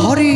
হরি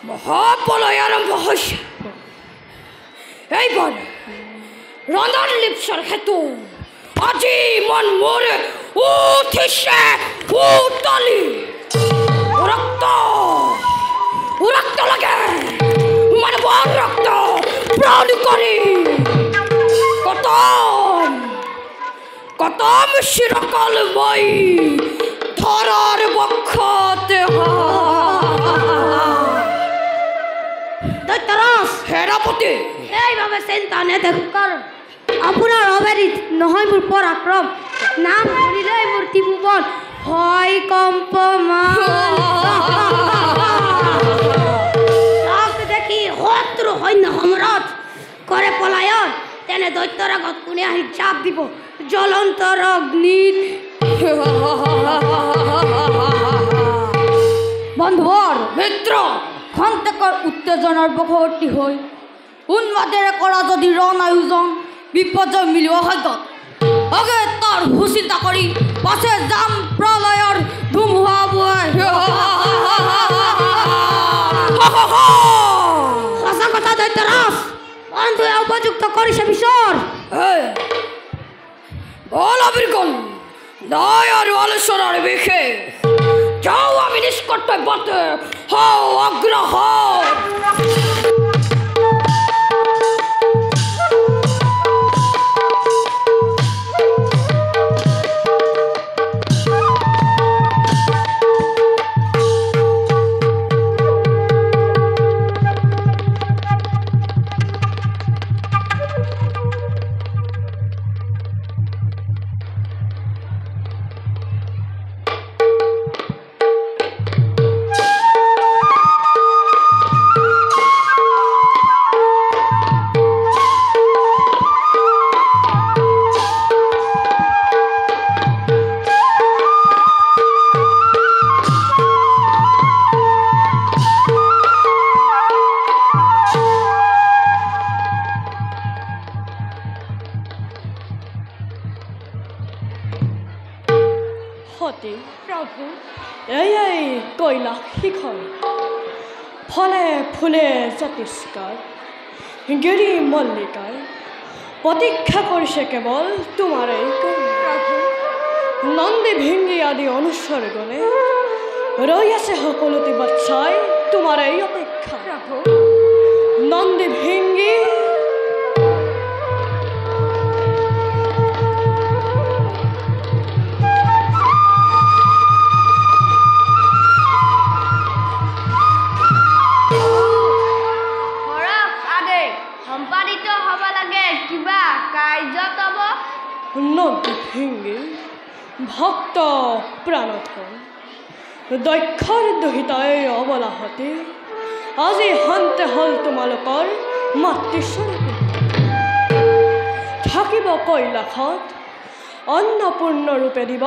মহাপলয় আরম্ভ হইছে। এইবার রণার লিপসার হেতু আজি মন মোরে উঠিছে উতলি রক্ত রক্ত লাগে মানে বল রক্ত প্রাণ করি কতম শিরকলময় ধরার বক্ষতে দৈত্যরাজ হেরাপতি এইভাবে চিন্তা নে দেখুন আপোনাৰ অবেৰিত নহয় মোৰ পৰাক্ৰম নাম ধৰিলেই মোৰ ত্ৰিভুৱন হয় কম্পমান দেখি শত্ৰু সৈন্য সম্ৰাট কৰে পলায়ন তেনে দৈত্যৰ আগত কোনে আহি চাপ দিব জ্বলন্তৰ অগ্নিত বন্ধুবৰ মিত্ৰ খন্তেকৰ উত্তেজনাৰ বশৱৰ্তী হৈ উন্মাদেৰে কৰা যদি ৰণ আয়োজন বিপৰ্যয় মিলিব সদ্যত আগে তাৰ সুচিন্তা কৰি পাছে যাম প্ৰলয়ৰ ধুমুহা বুৱাই সঁচা কথা দৈত্যৰাজ বন্ধুৱে উপযুক্ত কৰিছে বিচাৰ বল আবিৰ্গণ নয় আৰু আলোচনাৰ বিশেষ যাও আমি নিষ্কৰ্তব্যতে হও অগ্ৰসৰ সতী প্ৰভু এই কৈলাশ শিখৰ ফলে ফুলে জাতিষ্কাৰ গিৰি মল্লিকাৰ প্ৰতীক্ষা কৰিছে কেৱল তোমাৰেই প্ৰভু নন্দী ভিংগী আদি অনুসৰ্গণে ৰৈ আছে সকলোতে বাচ্চাই তোমাৰেই অপেক্ষা প্ৰভু নন্দী ভিংগী নন্দী ভিংগী ভক্ত প্ৰাণধন দক্ষৰ দুহিতাই অবলাহতে আজি শান্তে হ'ল তোমালোকৰ মাতৃস্বৰূপে থাকিব কৈলাশত অন্নপূৰ্ণ ৰূপে দিব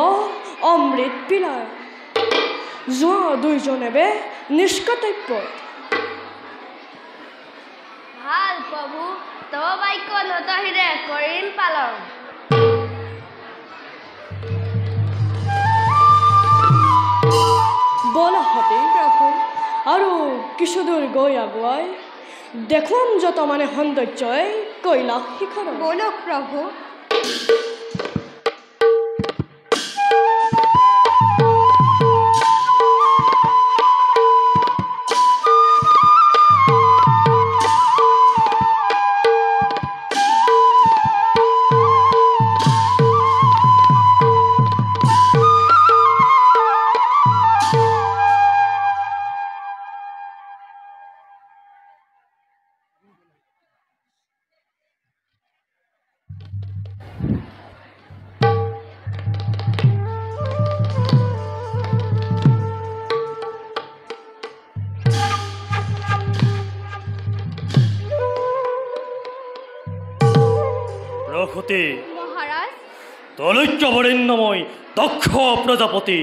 অমৃত পিলাই যোৱা দুইজনে বে নিষ্কৰ্তব্যত ভাল প্ৰভু তব বাক্য নতহিৰে কৰিম পালন বলাহতে প্ৰভু আৰু কিছুদূৰ গৈ আগুৱাই দেখুৱাম যত মানে সৌন্দৰ্যই কৈলাশ শিখৰ বলক প্ৰভু প্ৰসূতি মহাৰাজ তলৈক্যবৰেণ্যময় দক্ষ প্ৰজাপতি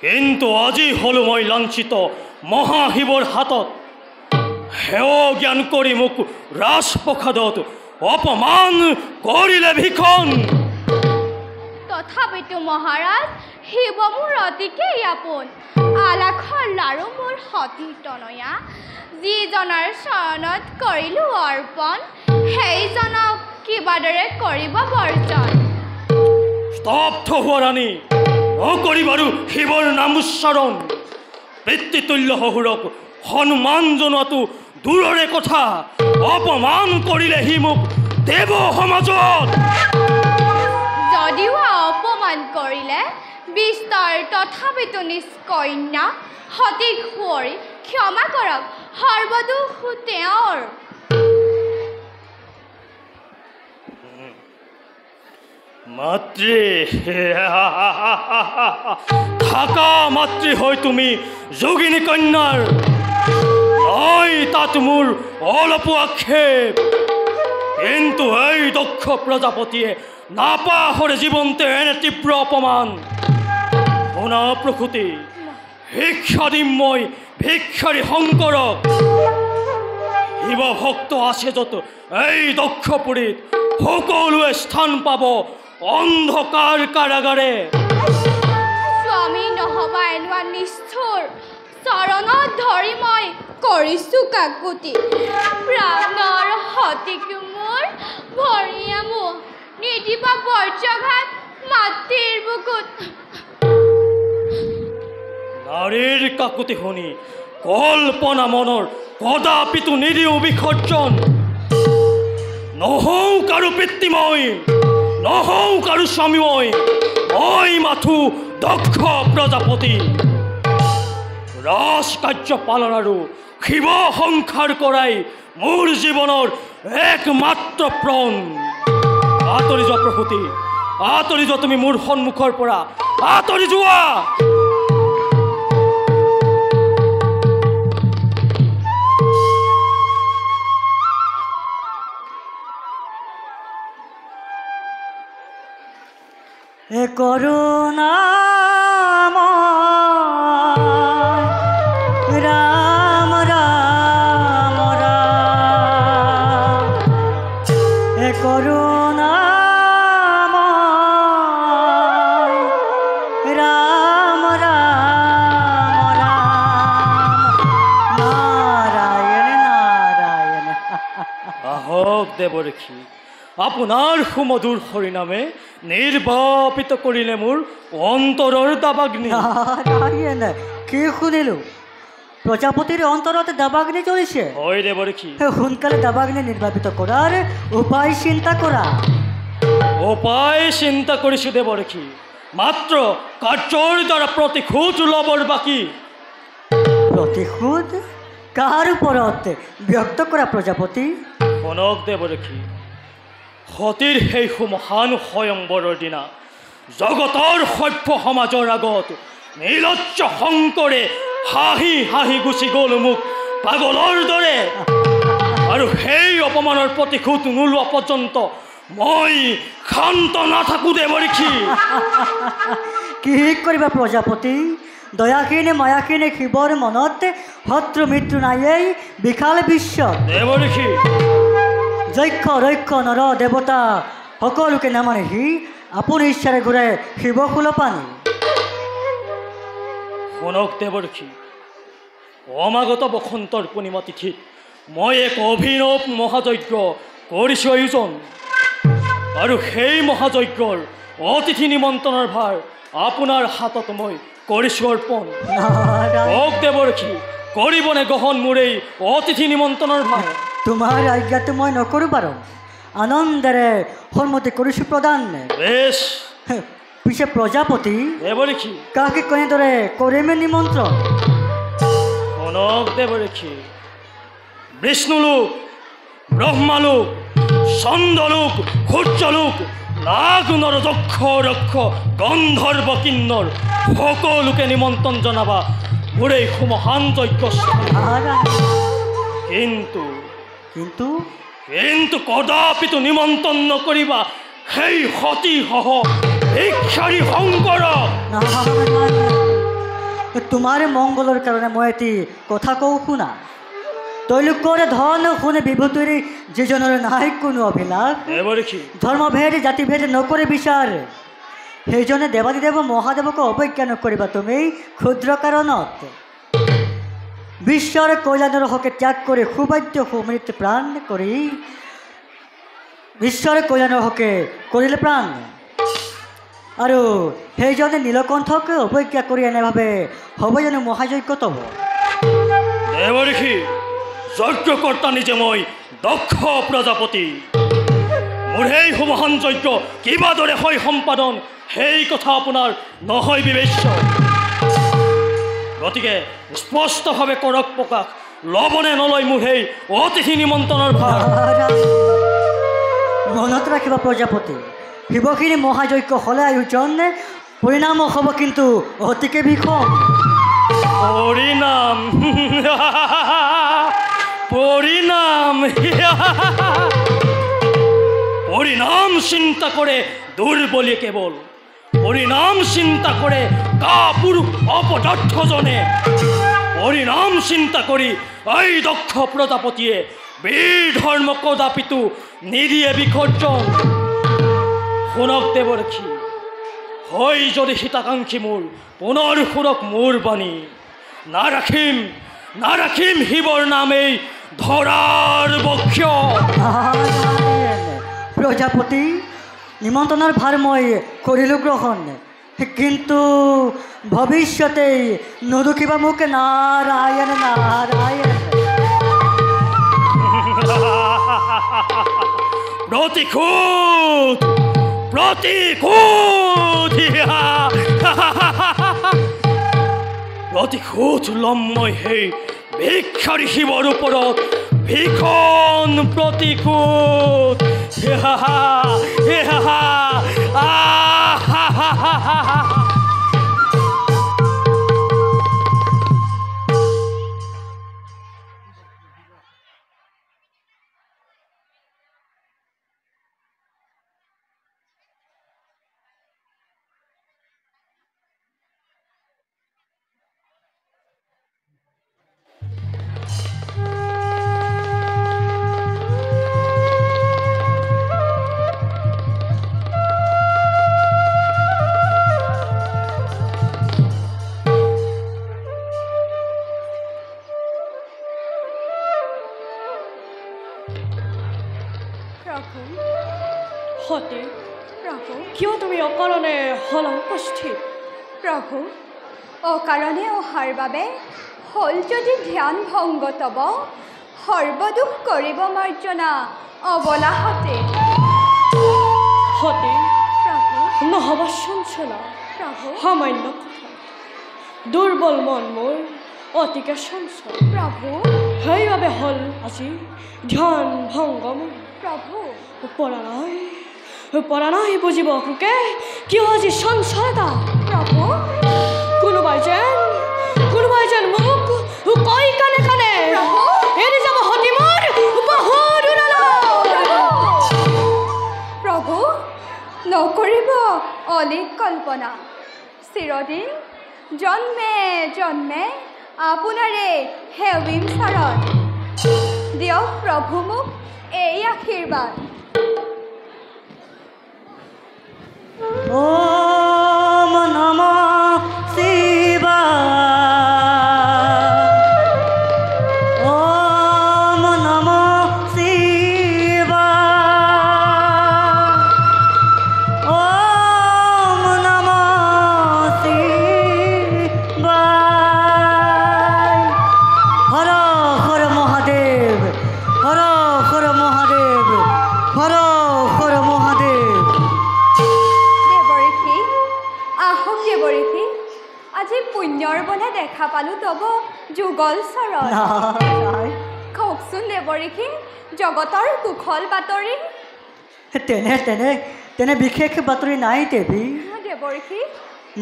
কিন্তু আজি হলো মই লাঞ্ছিত মহাশিৱৰ হাতত হেয় জ্ঞান কৰি মোক ৰাজপ্ৰসাদত অপমান কৰিলে ভীষণ তথাপিতো মহাৰাজ শিৱ মোৰ অতিকেই আপোন আলাখৰ লাৰু মোৰ সতী তনয়া যিজনাৰ চৰণত কৰিলোঁ অৰ্পণ সেইজনক কিবাদৰে কৰিব বৰ্জন স্তব্ধ হোৱা ৰাণী নকৰি বাৰু শিৱৰ নাম উচ্চাৰণ পিতৃতুল্য শহুৰক সন্মান জনোৱাটো দূৰৰে কথা অপমান কৰিলে সি মোক দেৱ সমাজত যদিও অপমান কৰিলে বিস্তাৰ তথাপিতো নিষ্কন্যা সতীক সুঁৱৰি ক্ষমা কৰক সৰ্বদোষ তেওঁৰ মাতৃ থাকা মাতৃ হৈ তুমি যোগিনী কন্যাৰ হয় তাত মোৰ অলপো আক্ষেপ, কিন্তু এই দক্ষ প্ৰজাপতিয়ে নাপাহৰে জীৱনতে এনে তীব্ৰ অপমান। শুনা প্ৰসূতি, শিক্ষা দিম মই ভিক্ষাৰী শংকৰক। শিৱ ভক্ত আছে য'ত এই দক্ষপুৰীত সকলোৱে স্থান পাব অন্ধকাৰ কাৰাগাৰে। স্বামী নহবা এনেকুৱা নিষ্ঠুৰ চৰণত ধৰি মই কৰিছোঁ কাকুতি। প্ৰাণৰ সতিকো মোৰ ভৰিয়া মোৰ নিদিবা বৰ্জঘাত মাতৃৰ বুকুত। নাৰীৰ কাকুতি শুনি কল্পনা মনৰ কদাপিতো নিদিওঁ বিসৰ্জন। নহওঁ কাৰো পিতৃময়, নহওঁ কাৰো স্বামীময়, মই মাথো দক্ষ প্ৰজাপতি। ৰাজকাৰ্য পালন আৰু শিৱ সংসাৰ কৰাই মোৰ জীৱনৰ একমাত্ৰ প্ৰাণ। আঁতৰি যোৱা প্ৰসূতি, আঁতৰি যোৱা তুমি মোৰ সন্মুখৰ পৰা, আঁতৰি যোৱা। কৰুণাময় ৰাম ৰাম ৰাম, এ কৰুণাময় ৰাম ৰাম ৰাম, নাৰায়ণ নাৰায়ণ। আহক দেৱৰক্ষী, আপোনাৰ সুমধুৰ হৰিনামে নিৰ্বাপিত কৰিলে মোৰ অন্তৰৰ দাবাগ্নি। নাৰায়ণ, কি শুনিলো? প্ৰজাপতিৰ অন্তৰতে দাবাগ্নি চলিছে। হয় দেৱৰক্ষী, সোনকালে দাবাগ্নি নিৰ্বাপিত কৰাৰ উপায় চিন্তা কৰা। উপায় চিন্তা কৰিছোঁ দেৱৰক্ষী, মাত্ৰ কাৰ্যৰ দ্বাৰা প্ৰতিশোধ ল'বৰ বাকী। প্ৰতিশোধ কাৰ উপৰত ব্যক্ত কৰা প্ৰজাপতি? শুনক দেৱৰক্ষী, সতীৰ সেই মহান স্বয়ংবৰৰ দিনা জগতৰ সভ্য সমাজৰ আগত নীলজ্জ শংকৰে হাঁহি হাঁহি গুচি গ'ল মোক পাগলৰ দৰে। আৰু সেই অপমানৰ প্ৰতিশোধ নোলোৱা পৰ্যন্ত মই ক্ষান্ত নাথাকোঁ দেৱৰক্ষী। কি কৰিবা প্ৰজাপতি? দয়াহীন মায়াহীন শিৱৰ মনত শত্ৰু মৃত্যু নাইয়েই বিশাল বিশ্ব। দেৱৰক্ষী, যক্ষ ৰক্ষ নৰ দেৱতা সকলোকে নামানে সি আপুনি ইচ্ছাৰে ঘূৰাই শিৱ কুলপানী। শুনক দেৱৰক্ষী, অমাগত বসন্তৰ পূৰ্ণিমা তিথিত মই এক অভিনৱ মহাযজ্ঞ কৰিছোঁ আয়োজন। আৰু সেই মহাযজ্ঞৰ অতিথি নিমন্ত্ৰণৰ ভাৰ আপোনাৰ হাতত মই কৰিছোঁ অৰ্পণ। কওক দেৱৰক্ষী, কৰিবনে গ্ৰহণ মোৰ এই অতিথি নিমন্ত্ৰণৰ ভাৰ? তোমাৰ আজ্ঞাটো মই নকৰোঁ বাৰু, আনন্দেৰে সন্মতি কৰিছোঁ প্ৰদান। বেছ পিছে প্ৰজাপতি দেৱৰক্ষী, কাকে কেনেদৰে কৰিমে নিমন্ত্ৰণ? শুনক দেৱৰক্ষী, বিষ্ণুলোক, ব্ৰহ্মালোক, চন্দ্ৰলোক, সূৰ্যলোক, নাগ নৰ দক্ষ ৰক্ষ গন্ধৰ্ব কিন্নৰ সকলোকে নিমন্ত্ৰণ জনাবা মোৰ এই সুমহান যজ্ঞস্থান। কিন্তু কিন্তু কিন্তু কদাপিতো নিমন্ত্ৰণ নকৰিবা সেই সতীসহ ভিক্ষাৰী শংকৰক। তোমাৰ মংগলৰ কাৰণে মই এটি কথা কওঁ শুনা। তেওঁলোকৰ ধন শুনে বিভূতিৰ যিজনৰ নাই কোনো অভিলাষ, দেৱৰক্ষী, ধৰ্মভেদ জাতিভেদ নকৰে বিচাৰ, সেইজনে দেৱাদিদেৱ মহাদেৱক অৱজ্ঞা নকৰিবা তুমি ক্ষুদ্ৰ কাৰণত। বিশ্বৰ কল্যাণৰ হকে ত্যাগ কৰি সুবাদ্য সুমৃত প্ৰাণ কৰি বিশ্বৰ কল্যাণৰ হকে কৰিলে প্ৰাণ, আৰু সেইজনে নীলকণ্ঠক অৱজ্ঞা কৰি এনেভাৱে হ'ব জানো মহাযজ্ঞতৱ? দেৱৰক্ষী, যজ্ঞকৰ্তা নিজে মই দক্ষ প্ৰজাপতি। মোৰ সেই সুমহান যজ্ঞ কিবাদৰে হয় সম্পাদন সেই কথা আপোনাৰ নহয় বিবেচ্য। গতিকে স্পষ্টভাৱে কৰক প্ৰকাশ, ল'বনে নলয় মোৰ সেই অতিথি নিমন্ত্ৰণৰ ভাৰ? মনত ৰাখিবা প্ৰজাপতি, শিৱখিনি মহাযজ্ঞ হ'লে আয়োজন পৰিণাম হ'ব কিন্তু অতিকে বিষম। পৰিণাম পৰিণাম পরিণাম চিন্তা করে দুর্বলী কেবল, পরিণাম চিন্তা করে কাপুর অপদার্থজনে, পরিণাম চিন্তা করি এই দক্ষ প্রজাপতিয়ে বীর ধর্ম কদাপিতু নিদিয়ে বিসর্জন। শুনক দেৱৰক্ষী, হয় যদি হিতাকাংক্ষী মোৰ পুনৰ শুনক মোৰ বাণী। নাৰাখিম শিৱৰ নামেই ধৰাৰ বক্ষ। প্ৰজাপতি, নিমন্ত্ৰণৰ ভাৰ মই কৰিলোঁ গ্ৰহণ, কিন্তু ভৱিষ্যতে নদুখিবা মোক নাৰায়ণ নাৰায়ণ। প্ৰতিশোধ ল'ম মই সেই ভিক্ষাৰী শিৱৰ ওপৰত ভীষণ প্ৰতিশোধ। সতী, কিয় তুমি অকাৰণে হলা উপস্থিত? প্ৰভু, অকাৰণে অহাৰ বাবে হ'ল যদি ধ্যান ভংগ তব, সৰ্বদোষ কৰিব মাৰ্জনা অবলাহতে। সতী, প্ৰভু, নহবা চঞ্চলা প্ৰভু, সামান্য কথা, দুৰ্বল মন মোৰ অতিকে চঞ্চল। প্ৰভু, সেইবাবে হ'ল আজি ধ্যান ভংগ মোৰ। প্ৰভু, পৰা নাই বুজিব অসুকে কিয় আজি চঞ্চলতা। প্ৰভু, কোনোবাই যেন মোক কৈ কানে কানে এৰি যাব সতী মোৰ বহুত প্ৰভু, নকৰিব অলিক কল্পনা। চিৰদিন জন্মে জন্মে আপোনাৰে সেৱিম চৰণ। দিয়ক প্ৰভু মোক এই আশীৰ্বাদ। ওম নমঃ শিৱায়, ওম নমঃ শিৱায়, ওম নমঃ শিৱায়। হৰ হৰ মহাদেৱ, হৰ হৰ মহাদেৱ, হৰ হৰ মহাদেৱ। দেৱঋষি, আহক দেৱঋষি, আজি পুণ্যৰ বনে দেখা পালোঁ তব যুগল চৰণ। কওকচোন দেৱঋষি, জগতৰ কুশল বাতৰি। তেনে তেনে তেনে বিশেষ বাতৰি নাই দেৱী। দেৱঋষি,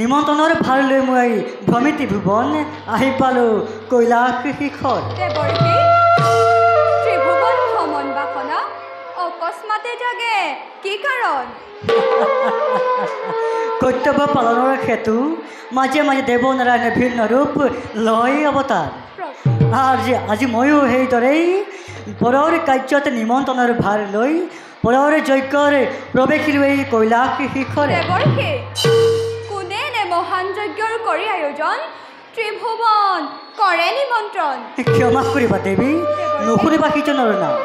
নিমন্ত্ৰণৰ ভাৰ লৈ মই ভ্ৰমিতি ভুৱন আহি পালোঁ কৈলাশ শিখৰ। দেৱঋষি, ত্ৰিভুৱন ভ্ৰমণ বাসনা অকস্মাতে জাগে কি কাৰণ? কৰ্তব্য পালনৰ হেতু মাজে মাজে দেৱনাৰায়ণে ভিন্ন ৰূপ লয় অৱতাৰ। আজি ময়ো সেইদৰেই পৰৰ কাৰ্যত নিমন্ত্ৰণৰ ভাৰ লৈ পৰৰ যজ্ঞৰ প্ৰৱেশিলোঁ এই কৈলাশ শিখৰে। দেৱঋষি, কোনে নে মহান যজ্ঞৰ কৰি আয়োজন, ত্ৰিভুৱন কৰে নিমন্ত্ৰণ। ক্ষমা কৰিবা দেৱী, নুশুনিবা সিজনৰ নাম।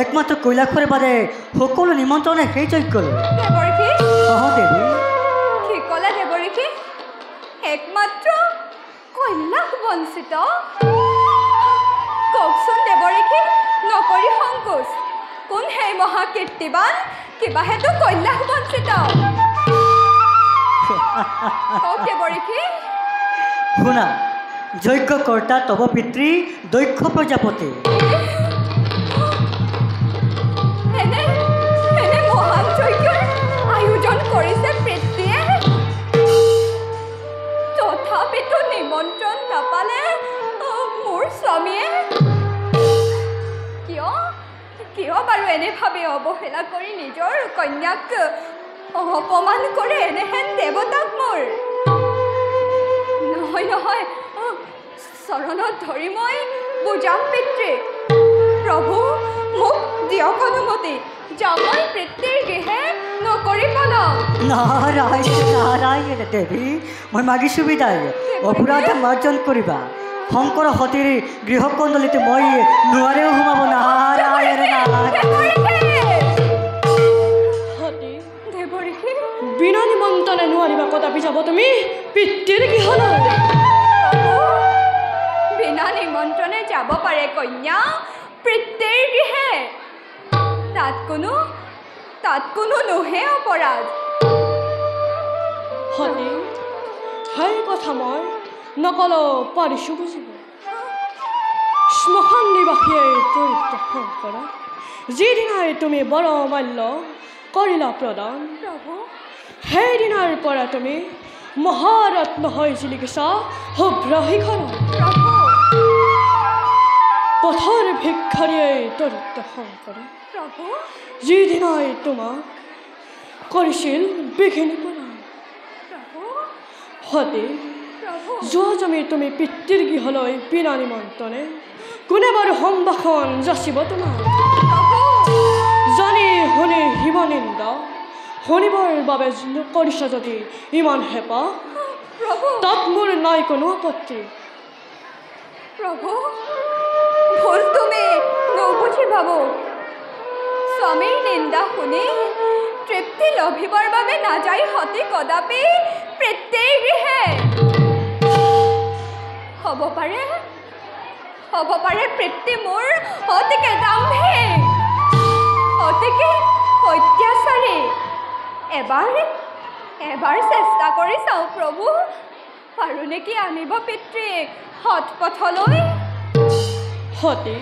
একমাত্ৰ কৈলাশৰ বাদে সকলো নিমন্ত্ৰণে সেই যজ্ঞলৈ। দেৱঋষি, দেৱী, কি ক'লে দেৱঋষি? একমাত্ৰ কৈলাশ বঞ্চিত। কওকচোন দেৱঋষি, নকৰি সংকোচ, কোন সেই মহাকীৰ্তিবান কিবাহেতু কৈলাশ বঞ্চিত? কওক দেৱঋষি। শুনা, যজ্ঞকৰ্তা তব পিতৃ দক্ষ প্ৰজাপতি। এনে মহান যজ্ঞৰ আয়োজন কন্যাক অপমান কৰে এনেহেন দেৱতাক মোৰ নহয় নহয় চৰণত ধৰি মই বুজাম পিতৃক প্ৰভু মোক দিয়ক অনুমতি যাম মই পিতৃৰ গৃহে নকৰি পলাম নাৰায়ণ নাৰায়ণ দেৱী মই মাগিছোঁ বিদায় অপৰাধ মাৰ্জন কৰিবা শংকৰ সতীৰ গৃহকন্দলিত মই নোৱাৰেও সোমাব নাৰায়ণ বিনা নিমন্ত্ৰণে নোৱাৰিবা কদাপি যাব তুমি পিতৃৰ গৃহলৈ বিনা নিমন্ত্ৰণে যাব পাৰে কন্যা পিতৃৰ গৃহে তাত কোনো নোহে অপৰাধ সতী সেই কথা মই নকলেও পাৰিছোঁ বুজিব শ্মশান নিবাসীয়ে দৰিদ্ৰ শংকৰ যিদিনাই তুমি বৰ মাল্য কৰিলা প্ৰদান সেইদিনাৰ পৰা তুমি মহাৰত্ন হৈ জিলিকিছা শুভ্ৰ শিখৰ পথৰ ভিক্ষাৰীয়ে দৰিদ্ৰ শংকৰ যিদিনাই তোমাক কৰিছিল বিঘিনি প্ৰদান সতী যোৱা জমি তুমি পিতৃৰ গৃহলৈ বিনা নিমন্ত্ৰণে কোনে বাৰু সম্ভাষণ যাচিব তোমাৰ জানি শুনি হিমনিন্দা শুনিবৰ বাবে কৰিছা যদি ইমান হেঁপাহ তাত মোৰ নাই কোনো আপত্তি প্ৰভু ভুল তুমি নুবুজি ভাবো স্বামীৰ নিন্দা শুনি তৃপ্তি লভিবৰ বাবে নাযায় সতী কদাপি পিতৃৰ গৃহে হ'ব পাৰে পিতৃ মোৰ অতিকে দাম্ভিক অতিকে অত্যাচাৰী এবাৰ চেষ্টা কৰি চাওঁ প্ৰভু পাৰো নেকি আনিব পিতৃক সৎ পথলৈ সতী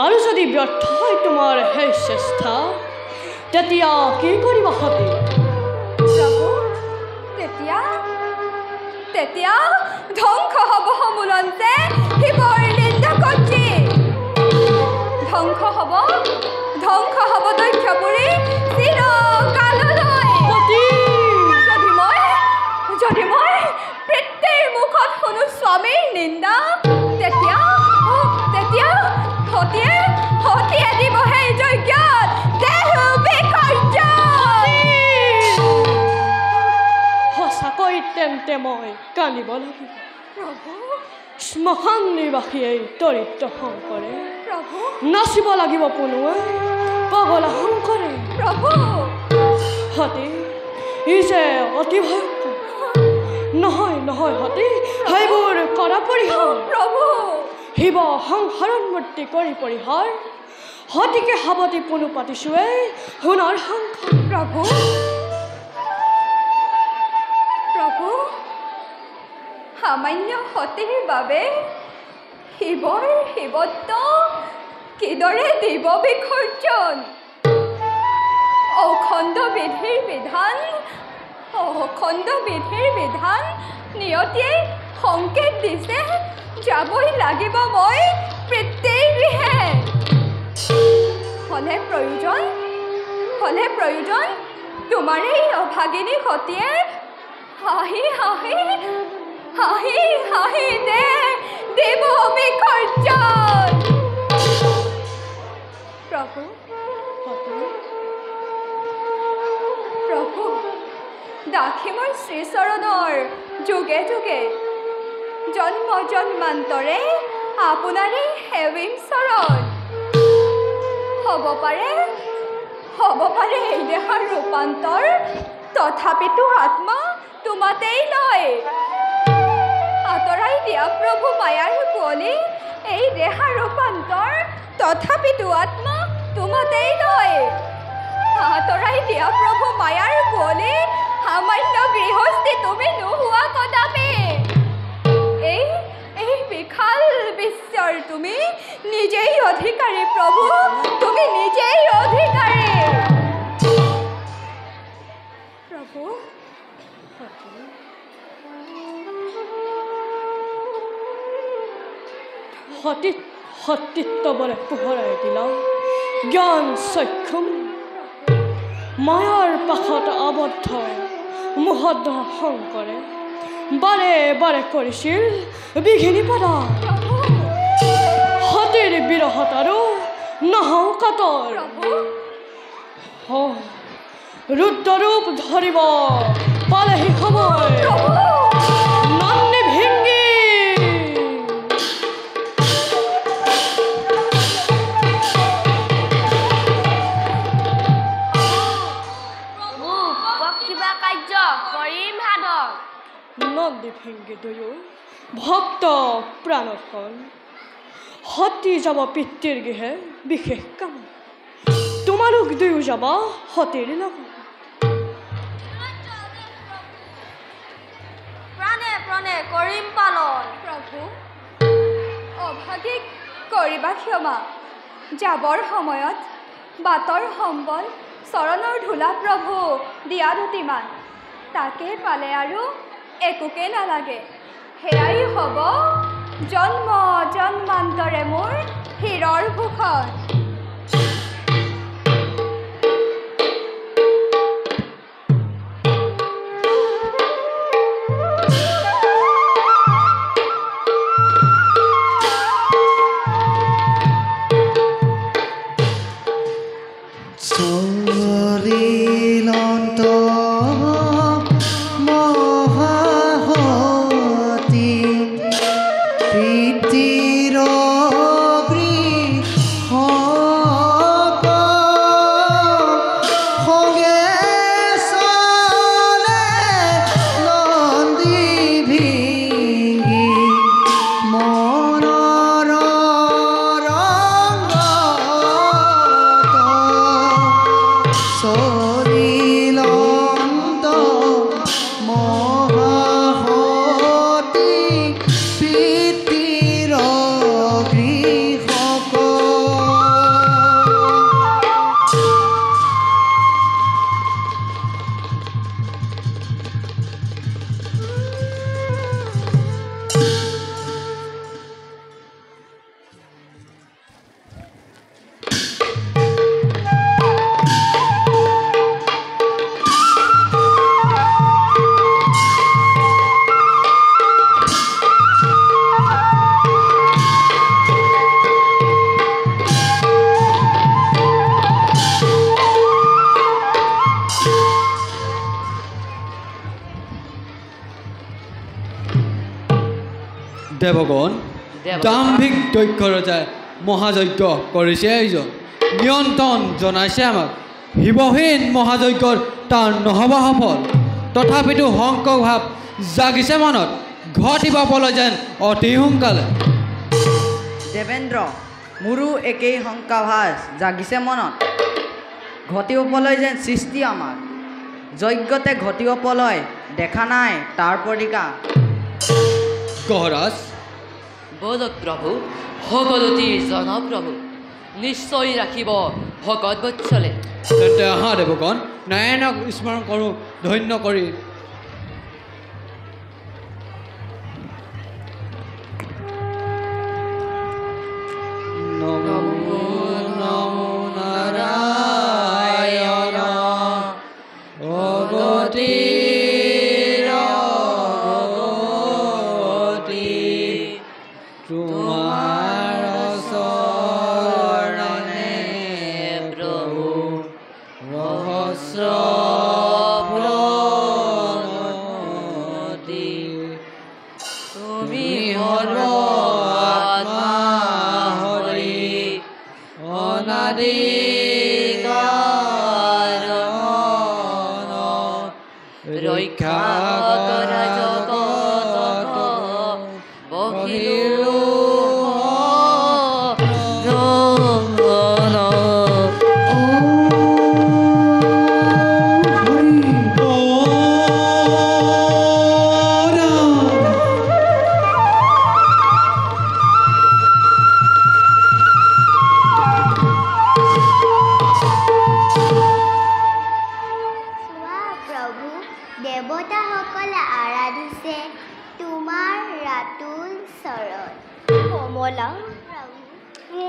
আৰু যদি ব্যৰ্থ হয় তোমাৰ সেই চেষ্টা তেতিয়া কি কৰিবা সতী প্ৰভু তেতিয়া ধ্বংস হ'ব সমূলন্তে শিৱৰ নিন্দা কৰ্তৃ ধ্বংস হ'ব দক্ষপুৰী চিৰকাললৈ যদি মই পিতৃৰ মুখত শুনো স্বামীৰ নিন্দা তেতিয়া সতীয়ে দিব সেই যজ্ঞত দেহ বিসৰ্জন সঁচাকৈ তেন্তে মই কান্দিব লাগিব শ্মশান নিবাসীয়ে দৰিদ্ৰ শংকৰে নাচিব লাগিব পুনুৱে পগলা শংকৰে সতী ই যে অতি ভয়ংকৰ নহয় সতী সেইবোৰ কৰা পৰিহাৰ শিৱ সংসাৰণ মূৰ্তি কৰি পৰিহাৰ সতীকে সাৱতী পুনু পাতিছোৱে সোণৰ শংকৰ প্ৰভু সামান্য সতীৰ বাবে শিৱৰ শিৱত্ব কিদৰে দিব বিসৰ্জন অখণ্ড বিধিৰ বিধান নিয়তিয়ে সংকেত দিছে যাবই লাগিব মই পিতৃৰ গৃহে হলে প্ৰয়োজন তোমাৰ এই অভাগিনী সতীয়ে হাঁহি দেৱ বিসৰ্জন প্ৰভু দাসী মোৰ শ্ৰীচৰণৰ যুগে যুগে জন্ম জন্মান্তৰে আপোনাৰে সেৱিম চৰণ হ'ব পাৰে এই দেহৰ ৰূপান্তৰ তথাপিতো আত্মা তোমাতেই লয় আঁতৰাই দিয়া প্ৰভু মায়াৰ কুঁৱলী এই দেহৰ ৰূপান্তৰ তথাপিতো আত্মা তোমাতেই লয় আঁতৰাই দিয়া প্ৰভু মায়াৰ কুঁৱলী সামান্য গৃহস্থী তুমি নোহোৱা কদাপি এই বিশাল বিশ্বৰ তুমি নিজেই অধিকাৰী প্ৰভু তুমি নিজেই অধিকাৰী প্ৰভু সতীত্ব বলে পোহৰাই দিলা জ্ঞান চক্ষুম মায়াৰ পাশত আবদ্ধ মহৎ শংকৰে বাৰে বাৰে কৰিছিল বিঘিনি পদাৰ হাতীৰ বিৰহত আৰু নহওঁ কাতৰ ৰুদ্ৰৰূপ ধৰিব পালেহি সময় নন্দী ভিংগি কিবা কাৰ্য কৰিম সাধন নন্দী ভিংগি দুয়ো ভক্ত প্ৰাণপণ সতী যাব পিতৃৰ গৃহে বিশেষ কাম তোমালোক দুয়ো যাবা সতীৰ লগত প্ৰাণে প্ৰাণে কৰিম পালন প্ৰভু অভাগিক কৰিবা ক্ষমা যাবৰ সময়ত বাটৰ সম্বল চৰণৰ ধূলা প্ৰভু দিয়া ধুতিমান তাকে পালে আৰু একোকে নালাগে সেয়াই হ'ব জন্ম জন্মান্তৰে মোৰ হীৰৰ ভূষণ দেৱগণ দাম্ভিক দক্ষ ৰজাই মহাযজ্ঞ কৰিছে এইজন নিয়ন্ত্ৰণ জনাইছে আমাক শিৱহীন মহাযজ্ঞৰ তাৰ নহ'ব সফল তথাপিতো শংকৰ ভাৱ জাগিছে মনত ঘটিব পলে যেন অতি সোনকালে দেৱেন্দ্ৰ মোৰো একেই শংকাভাস জাগিছে মনত ঘটিব পলয় যেন সৃষ্টি আমাৰ যজ্ঞতে ঘটিব পলয় দেখা নাই তাৰ প্ৰতিকা গহৰাজ বলক প্ৰভু সকলোটি জনপ্ৰভু নিশ্চয় ৰাখিব ভকত বৎসলে তেন্তে আহা দেৱগণ নাৰায়ণক স্মৰণ কৰোঁ ধন্য কৰি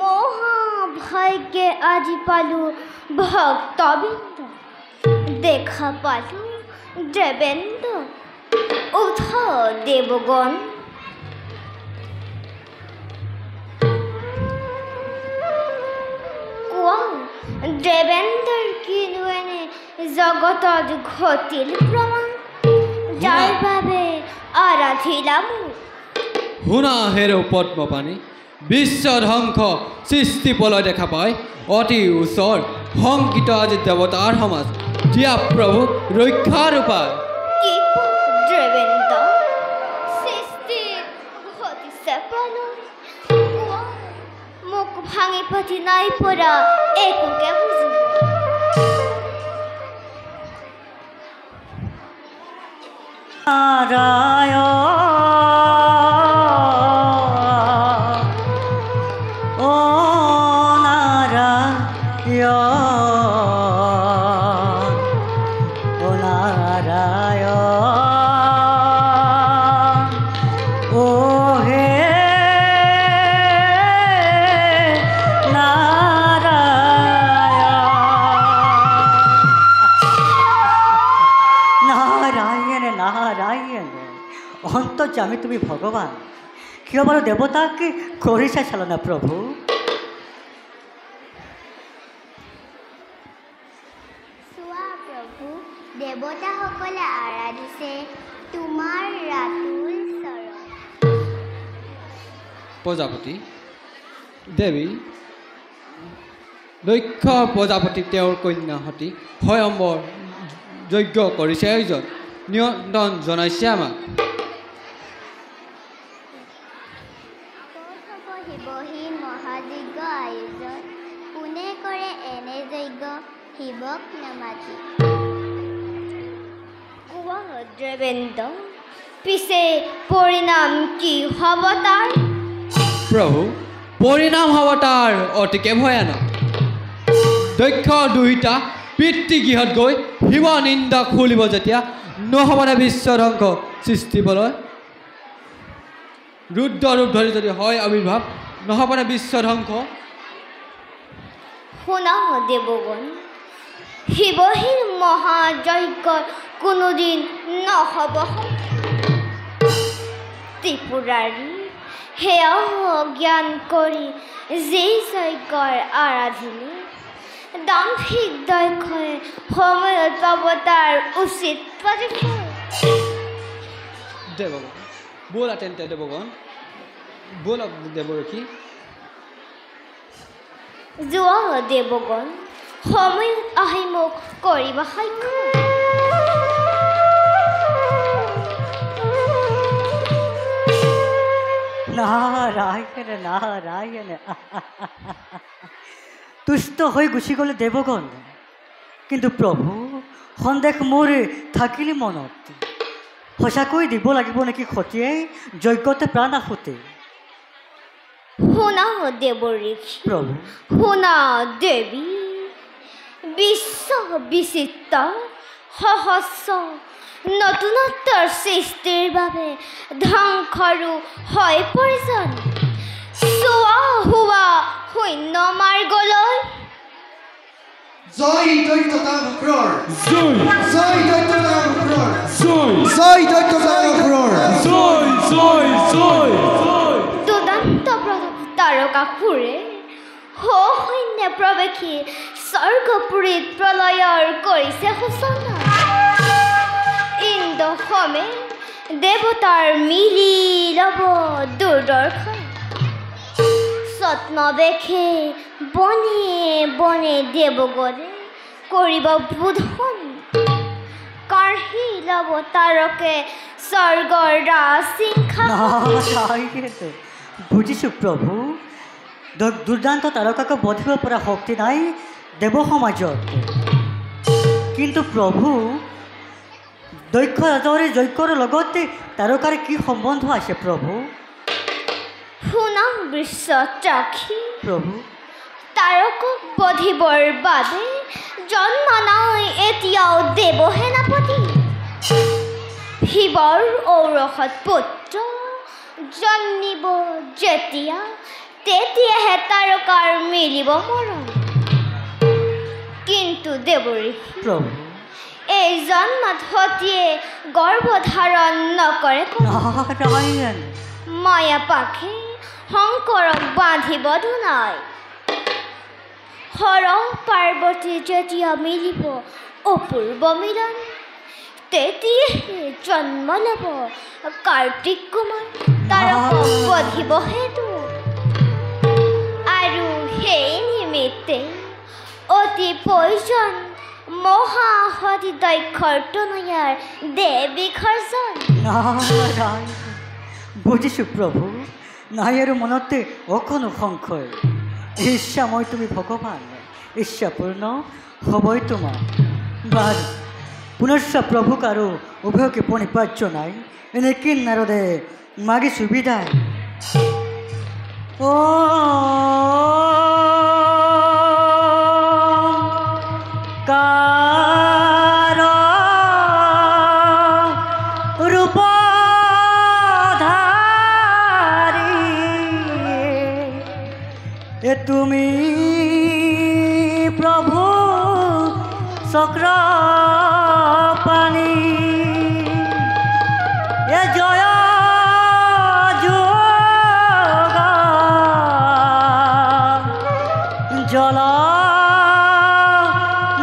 মহাভাগ্যে আজি পালো ভক্তবৃন্দ দেখা পালো দেবেন্দ্ৰ উঠ দেবগণ। কোৱা দেবেন্দ্ৰৰ কিনো এনে জগতত ঘটিল প্ৰমাণ যাৰ বাবে আৰাধিলাম। শুনা হেৰৌ পদ্মপাণি, বিশ্ব ধ্বংস সৃষ্টি পলয় দেখা পায় অতি ওচৰ সংকিত আজি দেৱতাৰ সমাজ দিয়া প্ৰভু ৰক্ষাৰ উপায়। কি দেবেন্দ্ৰ সৃষ্টি ঘটিছে প্ৰলয়, মোক ভাঙি পাতি নাই পৰা একোকে বুজিব। অন্তৰ্যামী তুমি ভগবান, কিয় বাৰু দেৱতাকে কৰিছা চালনা প্ৰভু? চোৱা প্ৰভু, দেৱতাসকলে আৰাধিছে তোমাৰ ৰাতুল চৰণ। প্ৰজাপতি দেৱী দক্ষ প্ৰজাপতি তেওঁৰ কন্যা সতী স্বয়ম্বৰ যজ্ঞ কৰিছে আয়োজন নিয়ন্ত্ৰণ জনাইছে আমাক। শিৱহীন মহাযজ্ঞ আয়োজন কোনে কৰে এনে যজ্ঞ শিৱক নামাতি। কোৱা দেবেন্দ্ৰ পিছে পৰিণাম কি হ'ব তাৰ? প্ৰভু পৰিণাম হ'ব তাৰ অতিকে ভয়ানক। দক্ষ দুহিতা পিতৃগৃহত গৈ শিৱ নিন্দা খুলিব যেতিয়া নহ'বনে বিশ্ব ধ্বংস সৃষ্টি পলয়। ৰুদ্ৰ ৰূপ ধৰি যদি হয় আৱিৰ্ভাৱ নহ'বনে বিশ্ব ধ্বংস। শুনা দেৱগণ, শিৱহীন মহাযজ্ঞ কোনোদিন নহ'ব। ত্ৰিপুৰাৰী সেয়া জ্ঞান কৰি যি যজ্ঞৰ আৰাধিলে দাম্ভিক দক্ষই সময়ত পাব তাৰ উচিত প্ৰতিফল। দেৱগণ ব'লা তেন্তে দেৱগণ, ব'লক দেৱৰক্ষী। যোৱা দেৱগণ, সময়ত আহি মোক কৰিব সক্ষম। নাৰায়ণ নাৰায়ণ তুষ্ট হৈ গুচি গ'লে দেৱগণ, কিন্তু প্ৰভু সন্দেহ মোৰ থাকিলে মনত, সঁচাকৈ দিব লাগিব নেকি সতীয়ে যজ্ঞতে প্ৰাণ আহুতি। শুনা দেৱঋষি, প্ৰভু শুনা দেৱী, বিশ্ব বিচিত্ৰ সহস্ৰ নতুনত্বৰ সৃষ্টিৰ বাবে ধ্বংসৰো হয় প্ৰয়োজন। চোৱা হোৱা শূন্য মাৰ্গলৈ। জয় দৈত্যতামুৰৰ, জয় দৈত্যতামুৰৰ, জয় দৈত্যতামুৰৰ, জয় জয় জয়। দুদান্ত তাৰকাসুৰে সৈন্য প্ৰৱেশী স্বৰ্গপুৰীত প্ৰলয়ৰ কৰিছে সূচনা। ইন্দ্ৰসমে দেৱতাৰ মিলি ল'ব দুৰ্দৰ্শন। ছদ্মবেশে বনে বনে দেৱগণে কৰিব বোধন। কাঢ়ি ল'ব তাৰকে স্বৰ্গৰ ৰাজসিংহাসন। বুজিছোঁ প্ৰভু, দুৰ্দান্ত তাৰকাকে বধিব পৰা শক্তি নাই দেৱ সমাজত, কিন্তু প্ৰভু দক্ষ ৰাজৰে যজ্ঞৰ লগতে তাৰকাৰ কি সম্বন্ধ আছে প্ৰভু? শুনা বিশ্বত্ৰাক্ষী প্ৰভু, তাৰকক বধিবৰ বাবে জন্ম নাই এতিয়াও দেৱ সেনাপতি। শিৱৰ ঔৰসত পুত্ৰ জন্মিব যেতিয়া তেতিয়াহে তাৰকাৰ মিলিব মৰণ। কিন্তু দেৱঋষি প্ৰভু এই জন্মত সতীয়ে গৰ্ভধাৰণ নকৰে নাৰায়ণ মায়া পাখে শংকৰক বান্ধিব ধুনাই হৰ পাৰ্বতী যেতিয়া মিলিব অপূৰ্ব মিলন তেতিয়াহে জন্ম ল'ব কাৰ্তিক কুমাৰ তাৰক বধিব হেতু আৰু সেই নিমিত্তে অতি প্ৰয়োজন মহাসতী দক্ষৰ তনয়াৰ দেৱী খৰ্জন নাৰায়ণ বুজিছোঁ প্ৰভু নাই আৰু মনতে অকণো সংশয় ইচ্ছাময় তুমি ভগৱান ইচ্ছাপূৰ্ণ হ'বই তোমাৰ বাৰু পুনশ্চ প্ৰভুক আৰু উভয়কে পণিপাত জনাই এনে কিন্নাৰদে মাগি সুবিধাই কাৰ ৰূপধাৰী এ তুমি প্ৰভু চক্ৰ পানী এ জয় যোগ জল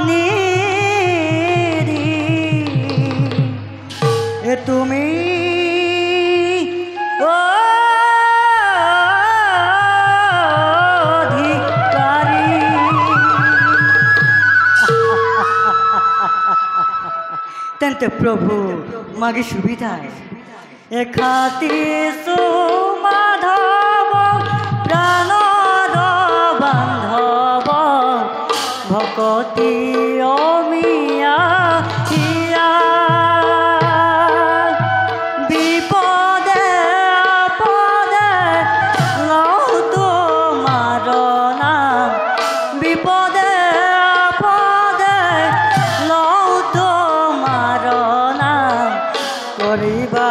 নিধি এ তুমি তেন্তে প্রভু মাগি সুবিধায় এখাতি সুমাধব প্রাণর বান্ধব ভকতি অমিয়া হিয়া বিপদে আপদে লও তোমার নাম বিপদে আপদে লও তোমার নাম করিবা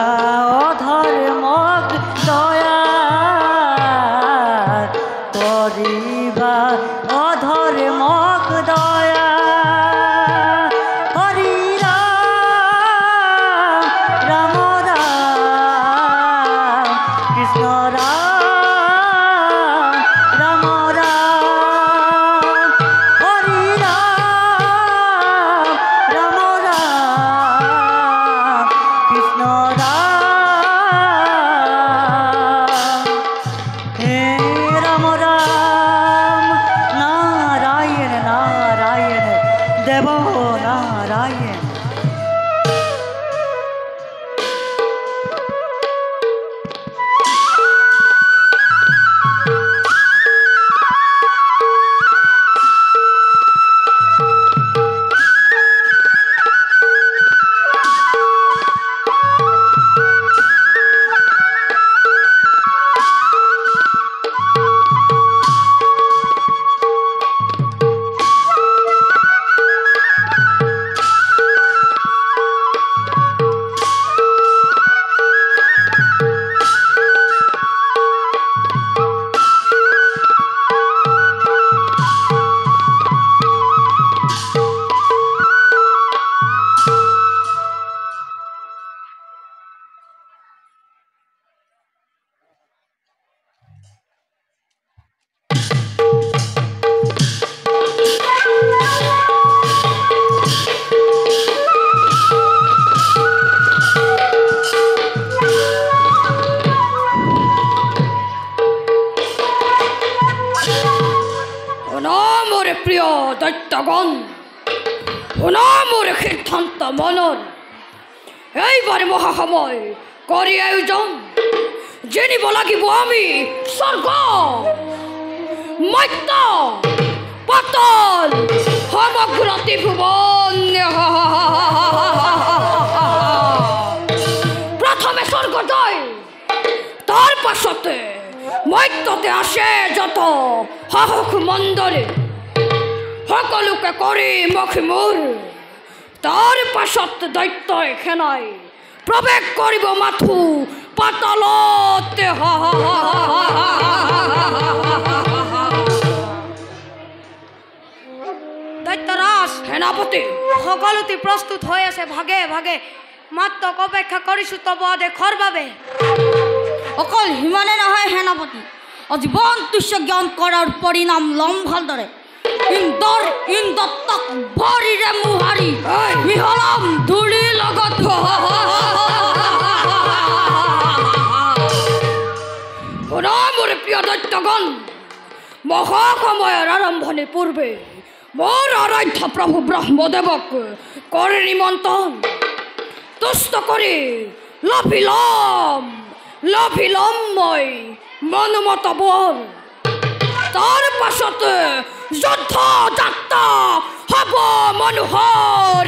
অধর্মক দয়া করিবা অধর্মক দয়া হরি রাম রাম রাম কৃষ্ণ রাম রাম রাম হরি রাম রাম রাম কৃষ্ণ রাম হে রাম রাম নারায়ণ নারায়ণ দেব নারায়ণ মোরে প্রিয় দৈত্যগণ শুনা মোরে সিদ্ধান্ত মনন এইবারে মহাসময় করি আয়োজন জেনিব লাগিব আমি স্বর্গ মৈত্য পাতল সমগ্র ত্রিভুবন প্রথমে স্বর্গদয় তার পাশতে মৈত্যতে আসে যত সাহস মন্দরে সকলোকে কৰি মখিমূৰ তাৰ পাছত দৈত্যই সেনাই প্ৰৱেশ কৰিব মাথো পাতালতে দৈত্যৰাজ সেনাপতি সকলোটি প্ৰস্তুত হৈ আছে ভাগে ভাগে মাত্ৰ অপেক্ষা কৰিছোঁ তব দেশৰ বাবে অকল সিমানে নহয় সেনাপতি আজীৱন তুচ্ছ জ্ঞান কৰাৰ পৰিণাম লম ভালদৰে ইন্দত্তক ভৰিৰে মোহাৰি মিহলাম ধূলিৰ লগত মোৰ প্ৰিয় দৈত্যগণ মহাসময়ৰ আৰম্ভণিৰ পূৰ্বে মোৰ আৰাধ্য প্ৰভু ব্ৰহ্মদেৱক কৰি নিমন্ত্ৰণ তুষ্ট কৰি লভিলম মই মনোমত বৰ তাৰ পাছত যুদ্ধ যাত্ৰা হ'ব মনোহৰ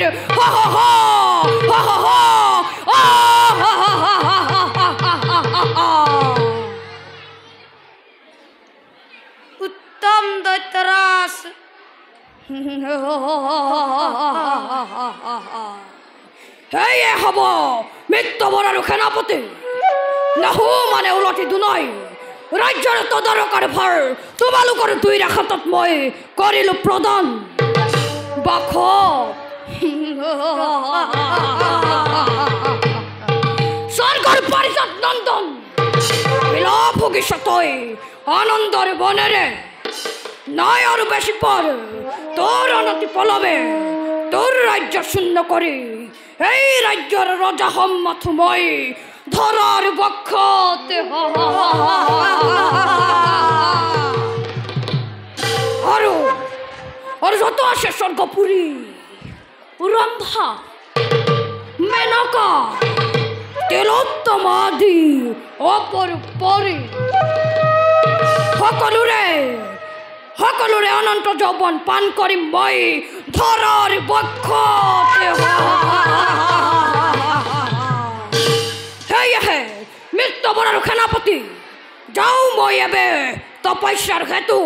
উত্তম দৈত্যৰাজ সেয়ে হ'ব মৃত্যুবৰ আৰু সেনাপতি নাহো মানে উলটি দুনাই ৰাজ্যৰ তদাৰকাৰ ভাৰ তোমালোকৰ দুইৰে হাতত মই কৰিলোঁ প্ৰদান বাখ স্বৰ্গৰ পাৰিজাত নন্দন বিলাপ ভোগিছতই আনন্দৰ বনেৰে নাই আৰু বেছি পৰ তোৰ অনতি পলমে তোৰ ৰাজ্য শূন্য কৰি এই ৰাজ্যৰ ৰজা সম্মাথো মই ধৰাৰ বক্ষতে আৰু যত আছে স্বৰ্গপুৰী ৰম্ভা মেনকা তিলোত্তমা আদি অপৰি সকলোৰে অনন্ত যৌৱন পান কৰিম মই ধৰাৰ বক্ষতে সেয়েহে মৃত্যুবৰ আৰু সেনাপতি যাওঁ মই এবে তপস্যাৰ হেতু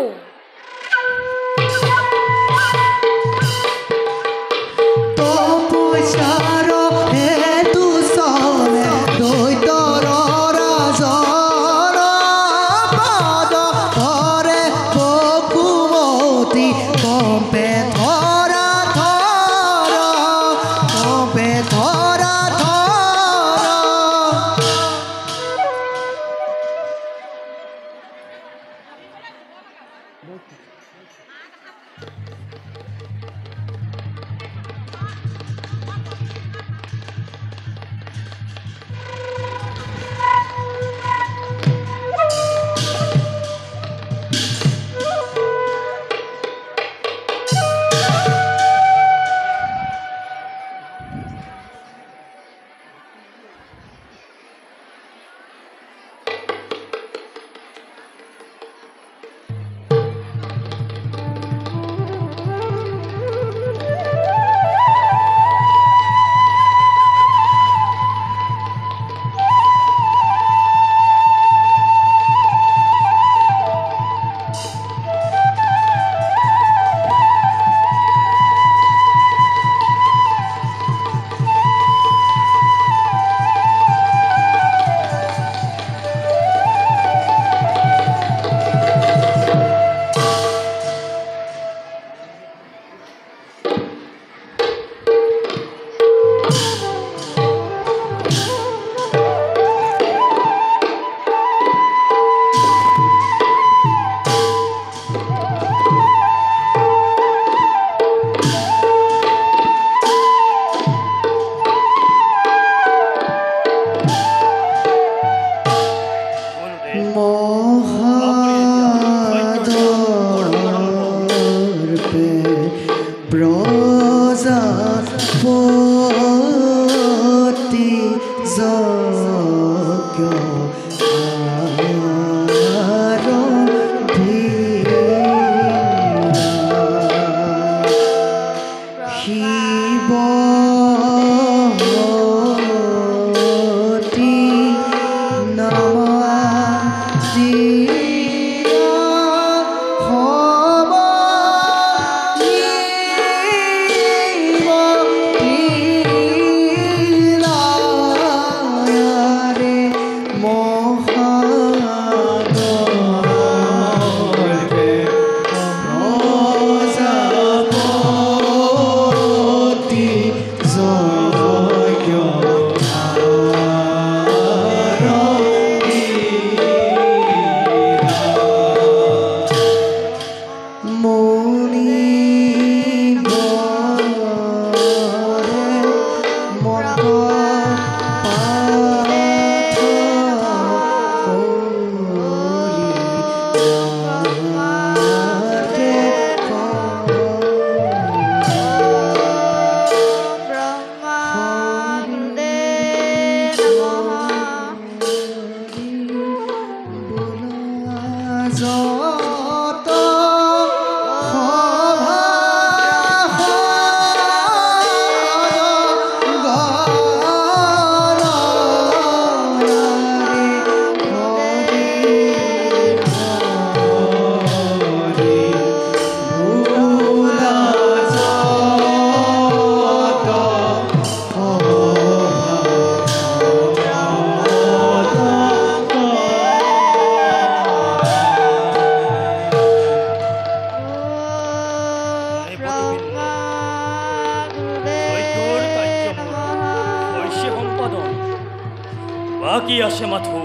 বাকী আছে মাথো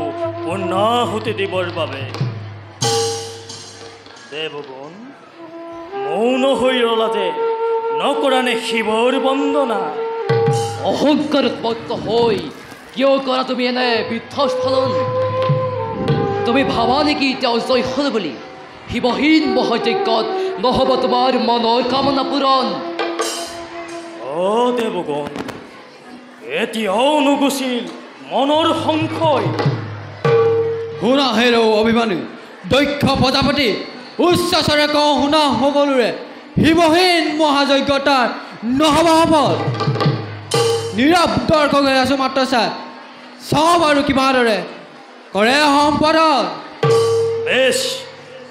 পূৰ্ণাহুতি দিবৰ বাবে। দেৱগণ মৌন হৈ ৰলা যে নকৰানে শিৱৰ বন্দনা। অহংকাৰত বক্ত হৈ কিয় কৰা তুমি এনে বৃদ্ধস্খলন? তুমি ভাবা নেকি তেওঁ জয় হ'ল বুলি? শিৱহীন মহাযজ্ঞত নহ'ব তোমাৰ মনৰ কামনা পূৰণ। অ দেৱগণ, এতিয়াও নুগুচিল মনৰ সংশয়। শুনা হেৰৌ অভিমানী দক্ষ প্ৰজাপতি, উচ্চস্বৰে কওঁ শুনা সকলোৰে, শিৱহীন মহাযজ্ঞতাৰ নহ'ব সফল। নীৰৱ দৰ্শক হৈ আছো মাত্ৰ চব আৰু কিমাদৰে কৰে সম্পাদন। বেছ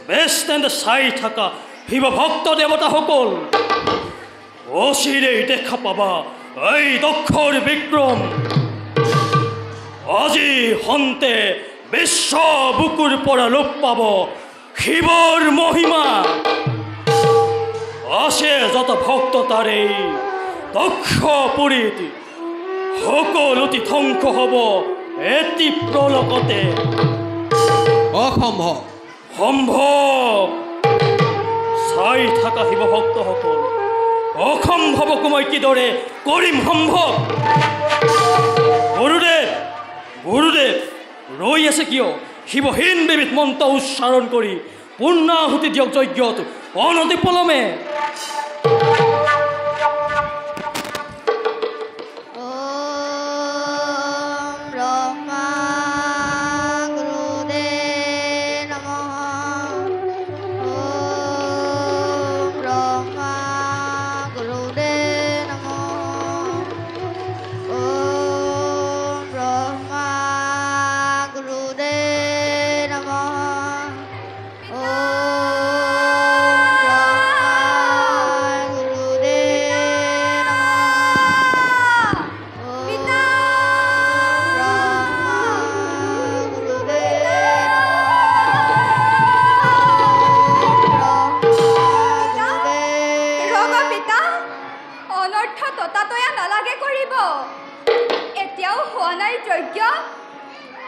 বেছ তেন্তে চাই থাকা শিৱ ভক্ত দেৱতাসকল, অচিৰেই দেখা পাবা এই দক্ষৰ বিক্ৰম। আজি সন্তে বিশ্ব বুকুৰ পৰা লোপ পাব শিৱৰ মহিমা। আছে যত ভক্ত তাৰে দক্ষ পুৰীত, সকলোটি ধ্বংস হ'ব এটি প্ৰলকতে। অসম্ভৱ সম্ভৱ। চাই থাকা শিৱ ভক্তসকল, অসম্ভৱকো মই কিদৰে কৰিম সম্ভৱ। গুৰুদেৱ গুৰুদেৱ ৰৈ আছে কিয়? শিৱহীন বিবিধ মন্ত্ৰ উচ্চাৰণ কৰি পূৰ্ণাহুতি দিয়ক যজ্ঞত অনতি পলমে।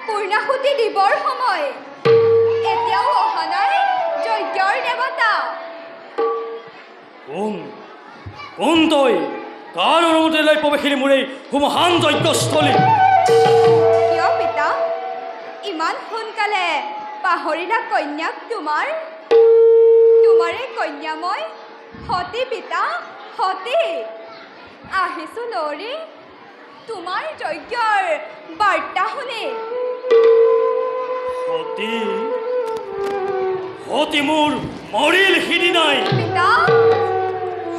পূৰ্ণাহুতি দিবৰ সময় এতিয়াও অহা নাই যজ্ঞৰ দেৱতা। কোন তই? কাৰ অনুমতি লৈ প্ৰৱেশিলি মোৰ এই সুমহান যজ্ঞস্থলী? কিয় পিতা ইমান সোনকালে পাহৰিলা কন্যাক তোমাৰ? তোমাৰে কন্যা মই সতী পিতা, সতী। আহিছো নৰি তোমাৰ যজ্ঞৰ বাৰ্তা শুনি। সতী সতী মোৰ মৰিল সিদিনাই,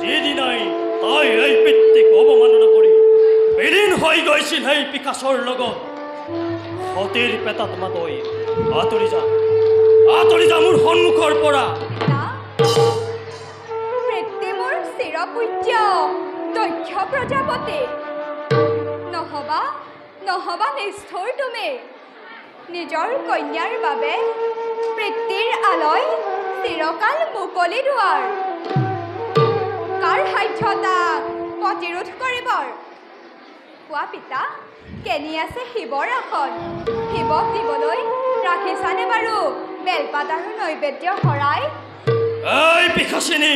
যিদিনাই তাই এই পিতৃক অৱমাননা কৰি বিলীন হৈ গৈছিল সেই পিকাচৰ লগত। সতীৰ পেটাত মাতৈ আঁতৰি যা মোৰ সন্মুখৰ পৰা। পিতৃ মোৰ চিৰপূজ্য দক্ষ প্ৰজাপতি। নহবা নিষ্ঠুৰ তুমি। নিজৰ কন্যাৰ বাবে পিতৃৰ আলয় চিৰকাল মুকলি দুৱাৰ। কাৰ সাধ্যতা প্ৰতিৰোধ কৰিবৰ? কোৱা পিতা কেনি আছে শিৱৰ আসন শিৱক দিবলৈ ৰাখিছানে বাৰু বেলপাত আৰু নৈবেদ্য শৰাই এই পিশাচিনী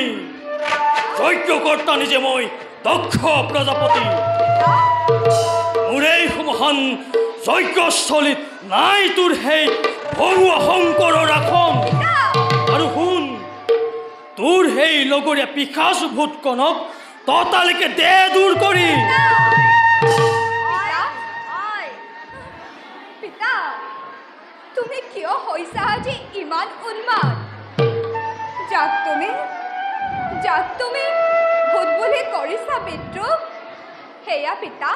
যজ্ঞকৰ্তা নিজে মই দক্ষ প্ৰজাপতি মোৰ এই মহান যজ্ঞস্থলীত নাই তোৰ সেই ভৰুৱা শংকৰৰ আসন আৰু শুন তোৰ সেই লগৰীয়া পিশাচ ভূতকণক ততালিকে দে দূৰ কৰি পিতা তুমি কিয় হৈছা আজি ইমান উন্মাদ যাক তুমি ভূত বুলি কৰিছা বিদ্ৰোহ সেয়া পিতা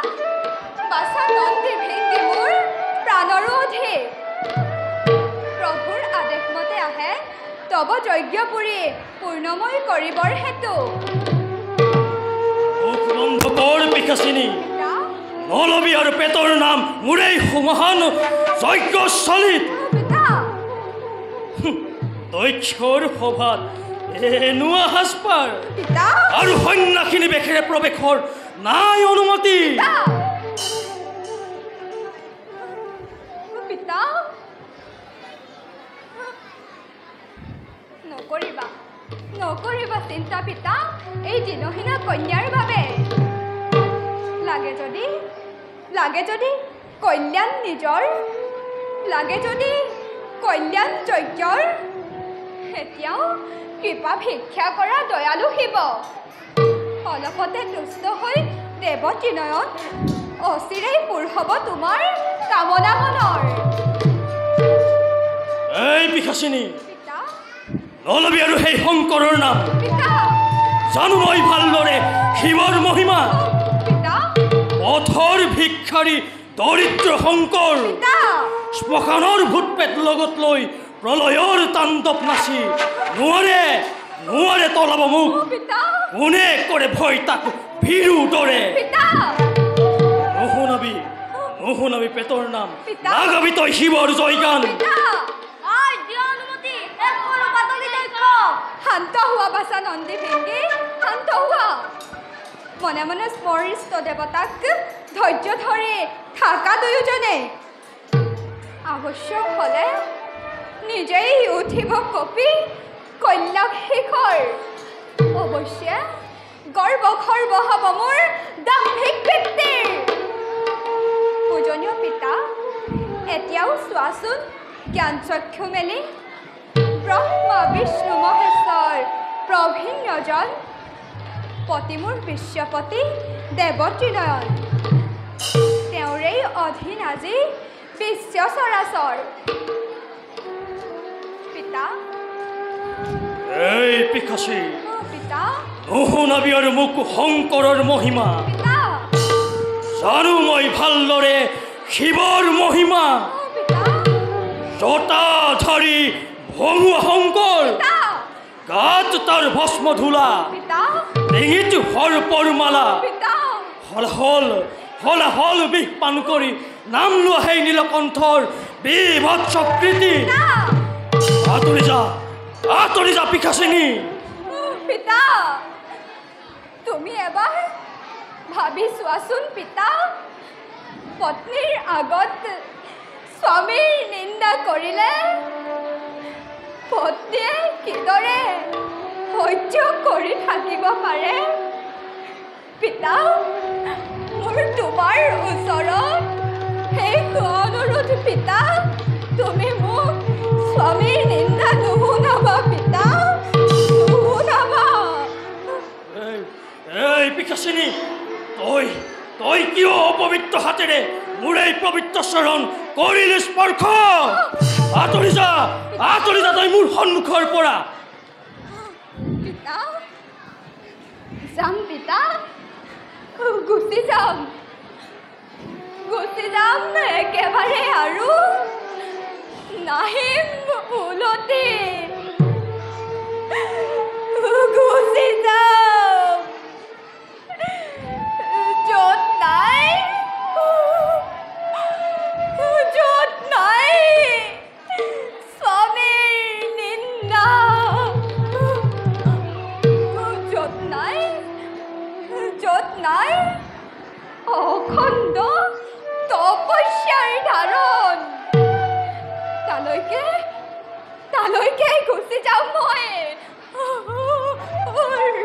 বাছা নন্দী ভিন্দি মোৰ প্ৰাণৰো অধিক প্ৰভুৰ আদেশ মতে আহে তব যজ্ঞ পুৰি পূৰ্ণময় কৰিবৰ হেতু বন্ধ কৰ পিশাচিনী নলবি আৰু পেটৰ নাম মোৰ এই মহান যজ্ঞস্থলীত দক্ষৰ সভাত এনুৱা সাজপাৰ আৰু সন্যাসিনী বেশেৰে প্ৰৱেশৰ নাই অনুমতি পিতা নকৰিবা চিন্তা পিতা এই দিনহীনা কন্যাৰ বাবে লাগে যদি কল্যাণ নিজৰ লাগে যদি কল্যাণ যজ্ঞৰ এতিয়াও কৃপা ভিক্ষা কৰা দয়ালু শিৱ অলপতে তুষ্ট হৈ দেৱ ত্ৰিনয়ন অচিৰেই পূৰ হ'ব তোমাৰ কামনা মনৰ এই পিশাচিনী নলবি আৰু সেই শংকৰৰ নাম জানো মই ভালদৰে শিৱৰ মহিমা পথৰ ভিক্ষাৰী দৰিদ্ৰ শংকৰ শ্মশানৰ ভূত পেট লগত লৈ প্ৰলয়ৰ তাণ্ডৱ নাচি নোৱাৰে তলাব মোক কোনে কৰে ভয় তাক ভীৰু দৰে নুশুনাবি পেটৰ নাম নাগাবি তই শিৱৰ জয়গান শান্ত হোৱা বাছা নন্দী ভিংগী শান্ত হোৱা মনে মনে স্মৰিষ্ট দেৱতাক ধৈৰ্য ধৰি থাকা দুয়োজনে আৱশ্যক হ'লে নিজেই উঠিব কপি কল্যাক শিখৰ অৱশ্যে গৰ্বখৰ বহাব মোৰ দাম্ভিক পিতৃৰ পূজনীয় পিতা এতিয়াও চোৱাচোন জ্ঞান চক্ষু মেলি ব্ৰহ্মা বিষ্ণু মহেশ্বৰ প্ৰভিন্নজন পতি মোৰ বিশ্বপতি দেৱ ত্ৰিনয়ন তেওঁৰেই অধীন আজি বিশ্ব চৰাচৰ পিতা এই পিশাচী পিতা নুশুনাবি আৰু মোক শংকৰৰ মহিমা জানো মই ভালদৰে শিৱৰ মহিমা জটাধাৰী ভঙুৱা শংকৰ গাত তাৰ ভস্ম ধূলা ডিঙিত সৰ্পৰ মালা হলাহল বিষ পান কৰি নাম লোৱা সেই নীলকণ্ঠৰ বিভৎসকৃতি আঁতৰি যা পিশাচিনী পিতা তুমি এবাৰ ভাবি চোৱাচোন পিতা পত্নীৰ আগত স্বামীৰ নিন্দা কৰিলে পত্নীয়ে কিদৰে সহ্য কৰি থাকিব পাৰে পিতা মোৰ তোমাৰ ওচৰত সেই অনুৰোধ পিতা তুমি মোক স্বামীৰ নিন্দা নুশুনাবা পিতা নুশুনাবা এই পিশাচিনী তই কিয় অপবিত্ৰ হাতেৰে মোৰ এই পবিত্ৰ চৰণ কৰিলি স্পৰ্শ আঁতৰি যা তই মোৰ সন্মুখৰ পৰা পিতা যাম পিতা গুচি যাম একেবাৰে আৰু নাহিম উলটি গুচি যাম য'ত নাই স্বামীৰ নিন্দা য'ত নাই অখণ্ড গুচি যাওঁ মই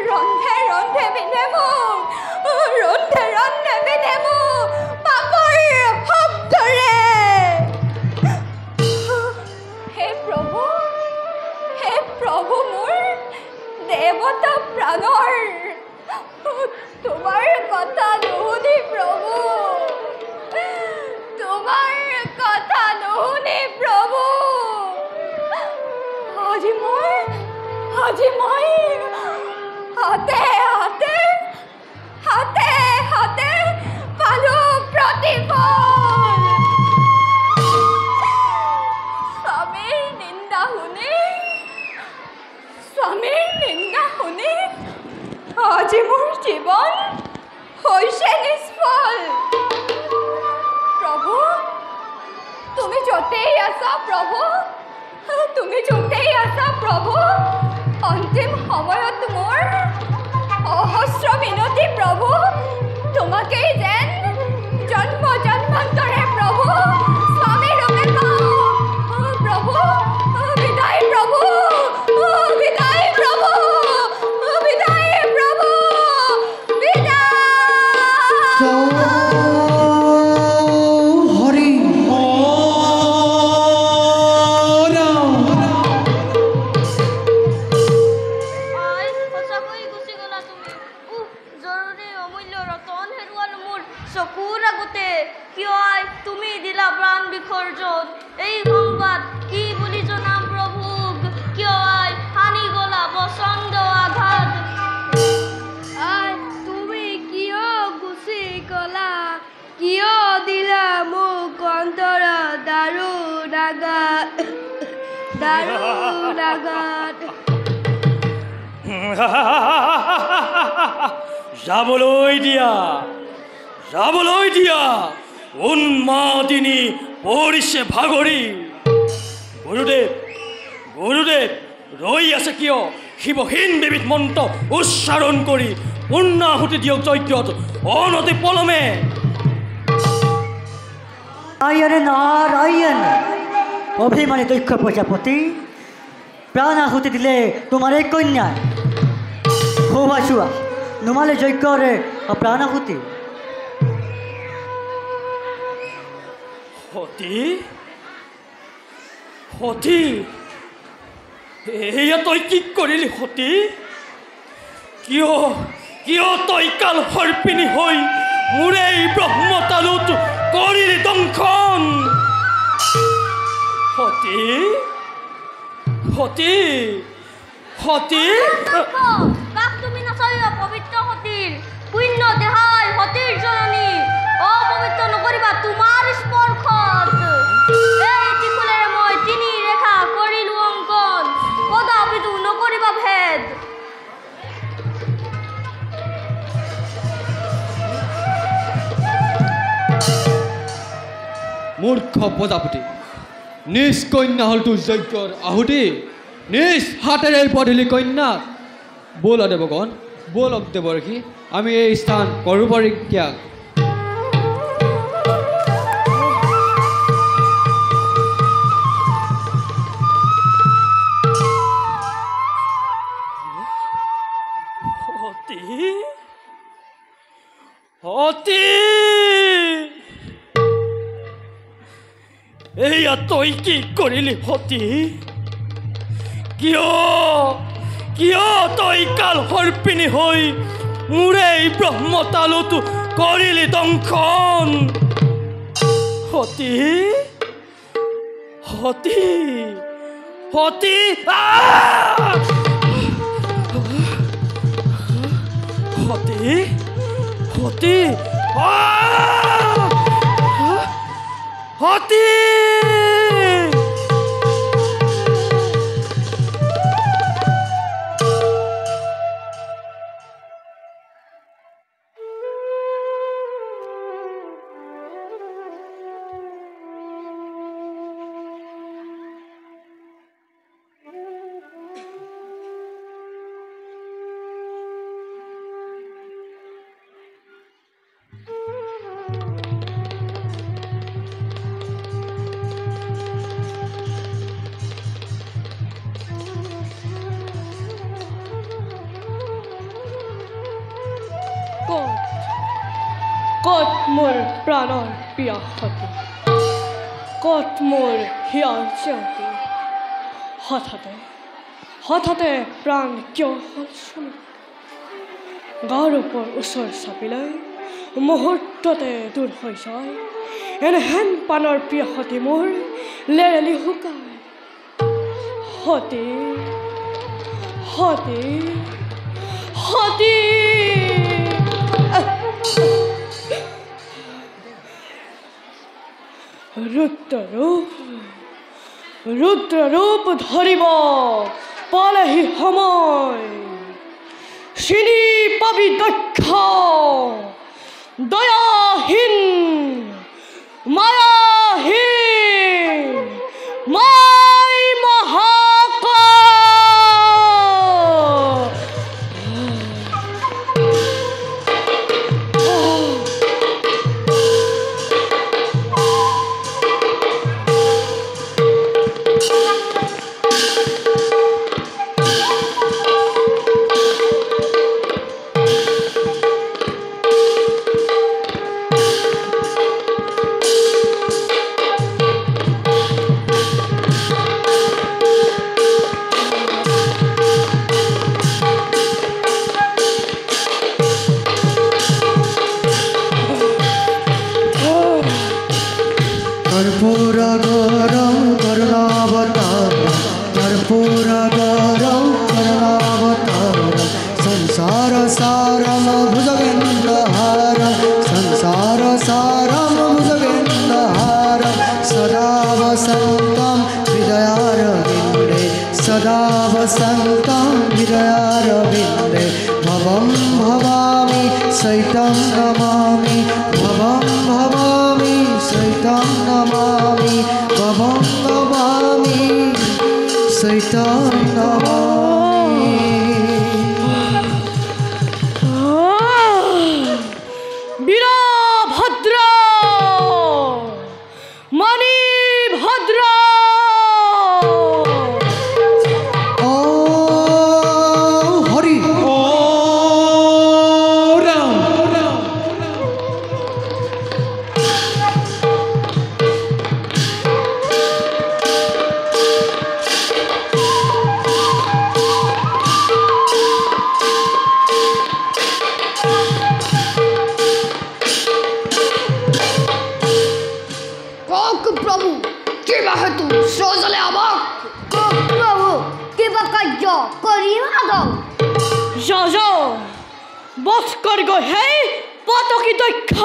ৰন্ধে ৰন্ধে পিন্ধে মোক ৰন্ধে ৰন্ধে পিন্ধে মোক পাপৰ শব্দৰে হে প্ৰভু মোৰ দেৱতা প্ৰাণৰ তোমাৰ কথা নুশুনি প্ৰভু তোমাৰ কথা নুশুনি প্ৰভু আজি মই হাতে হাতে হাতে হাতে পালো প্ৰতিফল স্বামীৰ নিন্দা শুনি আজি মোৰ জীৱন হৈছে নিষ্ফল প্ৰভু তুমি য'তেই আছা প্ৰভু অন্তিম সময়ত মোৰ অহস্ৰ মিনতি প্ৰভু তোমাকেই যেন জন্ম জন্মান্তৰে প্ৰভু স্বামী ৰূপে পাওঁ প্ৰভু বিদায় প্ৰভু বিদায় প্ৰভু বিদায় প্ৰভু বিদায় হৰি চকুৰ আগতে কিয় তুমি দিলা প্ৰাণ বিসৰ্জন এই সংবাদ কি বুলি জনাম প্ৰভুক কিয় হানি গলা বচন্দ আঘাত তুমি কিয় গুচি গলা কিয় দিলা মোক অন্তৰ দাৰুণ আঘাত যাবলৈ দিয়া উন্মাদিনী পৰিছে ভাগৰি গুৰুদেৱ ৰৈ আছে কিয় শিৱহীন বিবিধ মন্ত্ৰ উচ্চাৰণ কৰি পূৰ্ণাহুতি দিয়ক যজ্ঞত অনতি পলমে নাৰায়ণ অভিমানী দক্ষ প্ৰজাপতি প্ৰাণ আহুতি দিলে তোমাৰ এই কন্যা সৌভাচোৱা নুমালে যজ্ঞৰে প্ৰাণ আহুতি সতী এয়া তই কি কৰিলি সতী কিয় তই কাল সৰ্পিনী হৈ মোৰ এই ব্ৰহ্মতালুত কৰিলি দংশন সতী কাক তুমি নাচাৰিবা পবিত্ৰ সতীৰ পুণ্য দেহাই সতীৰ জননী অপবিত্ৰ নকৰিবা তোমাৰ স্পৰ্শত এই ত্ৰিশূলেৰে মই তিনি ৰেখা কৰিলো অংকন কদাপিতো নকৰিবা ভেদ মূৰ্খ প্ৰজাপতি নিজ কন্যা হ'ল তোৰ যজ্ঞৰ আহুতি নিজ হাতেৰে পঢ়িলি কন্যা ব'ল দেৱগণ ব'লক দেৱৰ্ষি আমি এই স্থান কৰোঁ পৰিত্যাগ এইয়া তই কি কৰিলি সতী কিয় তই কাল সৰ্পিনী হৈ মোৰ এই ব্ৰহ্মতালুত কৰিলি দংশন সতী মোৰ প্ৰাণৰ প্ৰিয় সতী ক'ত মোৰ হিয়াৰ জ্যোতি হঠাতে প্ৰাণ কিয় হ'ল চুমি গাৰ ওচৰ চাপিলৈ মুহূৰ্ততে দূৰ হৈ যায় এনেহেন প্ৰাণৰ প্ৰিয় সতী মোৰ লেৰেলি শুকায় সতী ৰুদ্ৰৰূপ ধৰিব পালেহি সময় চিনি পাবি দক্ষ দয়াহীন মায়াহীন মাই सदा वसन्तं हृदयारविन्दे भवं भवामि सैतं नमामि भवं भवामि सैतं नमामि भवं भवामि सैतं नमामि वीरभद्र मणिभद्र বধ কৰিব হে পতকি দক্ষ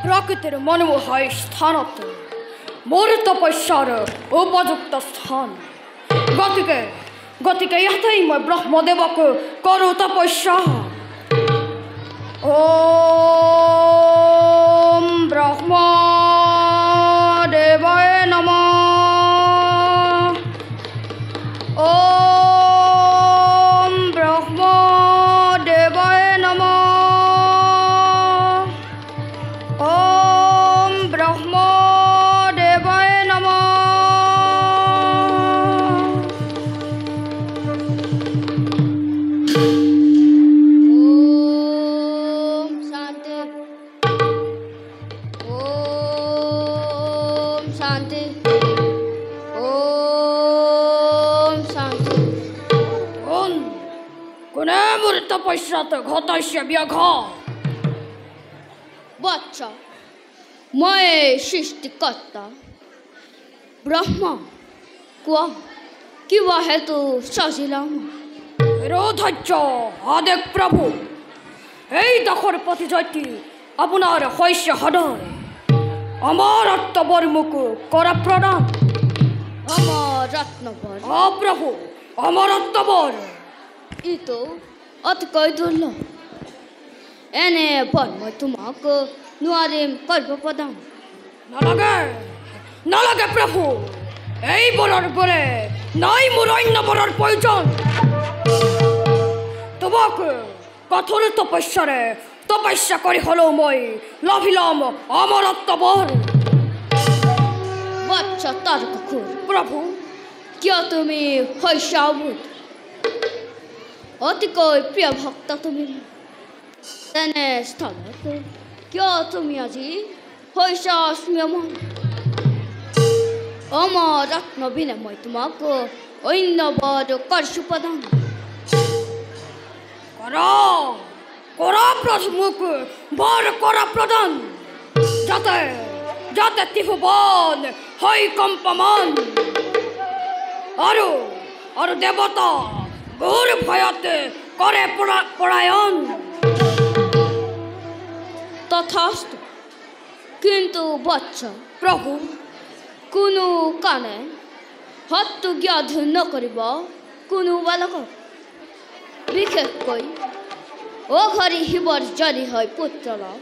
প্ৰকৃতিৰ মনোমোহা স্থানত মোৰ তপস্যাৰ উপযুক্ত স্থান গতিকে ইয়াতেই মই ব্ৰহ্মদেৱক কৰোঁ তপস্যা ওম ব্ৰহ্মদেৱায় নমঃ ওম ব্ৰহ্মদেৱায় নমঃ ওম ব্ৰহ্মদেৱায় নমঃ তপস্যাত ঘটাইছে ব্যাঘাত বৎস মই সৃষ্টিকৰ্তা ব্ৰহ্ম কোৱা কিবা হেতু সাজিলাম ধৈৰ্য আদেশ প্ৰভু এই দখৰ প্ৰতিজয়ী আপোনাৰ শস্য সদয় আমাৰ আত্মবৰ মুখ কৰা প্ৰণাম। আমাৰ ৰত্নবৰ প্ৰভু আমাৰ আত্মবৰ ই তো অতিকৈ দুৰ্লভ। এনে বল মই তোমাক নোৱাৰিম কৰিব প্ৰদান। নালাগে নালাগে প্ৰভু, এই বৰৰ বৰে নাই মোৰ অন্য বৰৰ প্ৰয়োজন। তোমাক কঠোৰ তপস্যা কৰি হ'লেও মই লাভি ল'ম আমাৰ আত্মবৰ। বৎস তৰ্কখোৰ প্ৰভু, কিয় তুমি শস্য অবুধ? অতিকৈ প্ৰিয় ভক্ত তুমি। তেনে স্থলত কিয় তুমি আজি শস্য স্মীয়মান? অমৰ ৰত্ন বিনে মই তোমাক অন্য বৰ কৰছো প্ৰদান। কৰা প্ৰভু মোক বৰ কৰা প্ৰদান, যাতে ত্ৰিভুৱন হয় কম্পমান। আৰু দেৱতা মোৰ ভয়তে কৰে পৰায়ণ। তথাস্তু, কিন্তু বৎস প্ৰভু, কোনো কাণে হত্যু জ্ঞাধ নকৰিব কোনো বালকক। বিশেষকৈ অঘৰি শিৱৰ যদি হয় পুত্ৰ লাভ,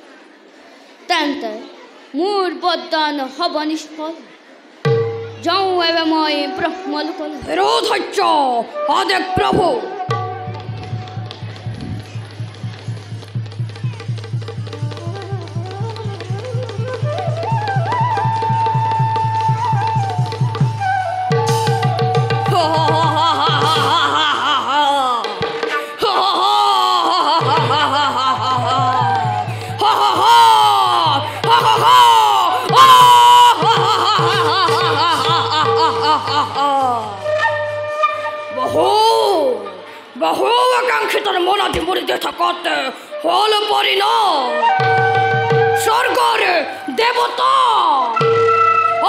তেন্তে মোৰ বৰদান হ'ব নিষ্ফল। যাওঁ এবে মই ব্ৰহ্মলোকলৈ। ধৈৰ্য আদেশ প্ৰভু। বহু আকাংক্ষিতৰ মনতে মৰিতে থাকতে হল পৰিণত স্বৰ্গৰ দেৱতা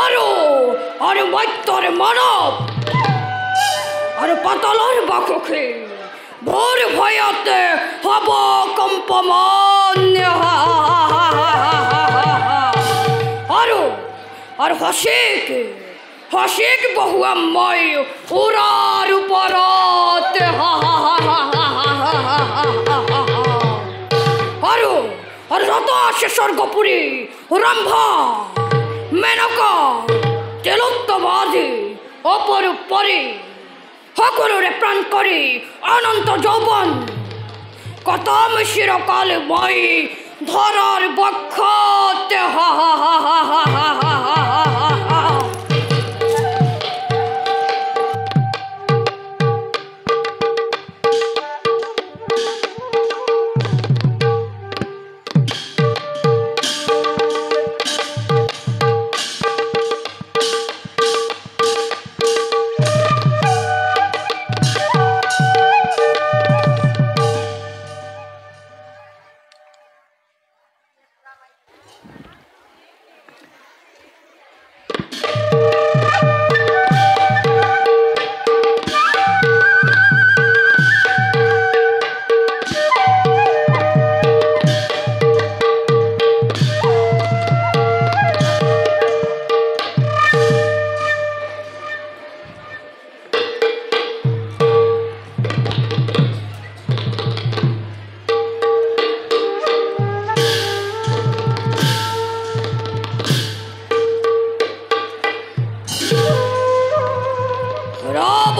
আৰু মৰ্ত্যৰ মানৱ আৰু পাতালৰ বাসুকি ভোৰ ভয়তে হব কম্পমান। আৰু হসিক বহুৱাম মই উৰাৰ ওপৰত। আৰু যত আছে স্বৰ্গপুৰী ৰম্ভা মেনকা তেলোত্তমাদি অপৰূপ পৰি সকলোৰে প্ৰাণ কৰি অনন্ত যৌৱন কতম চিৰকাল মই ধৰাৰ বক্ষত।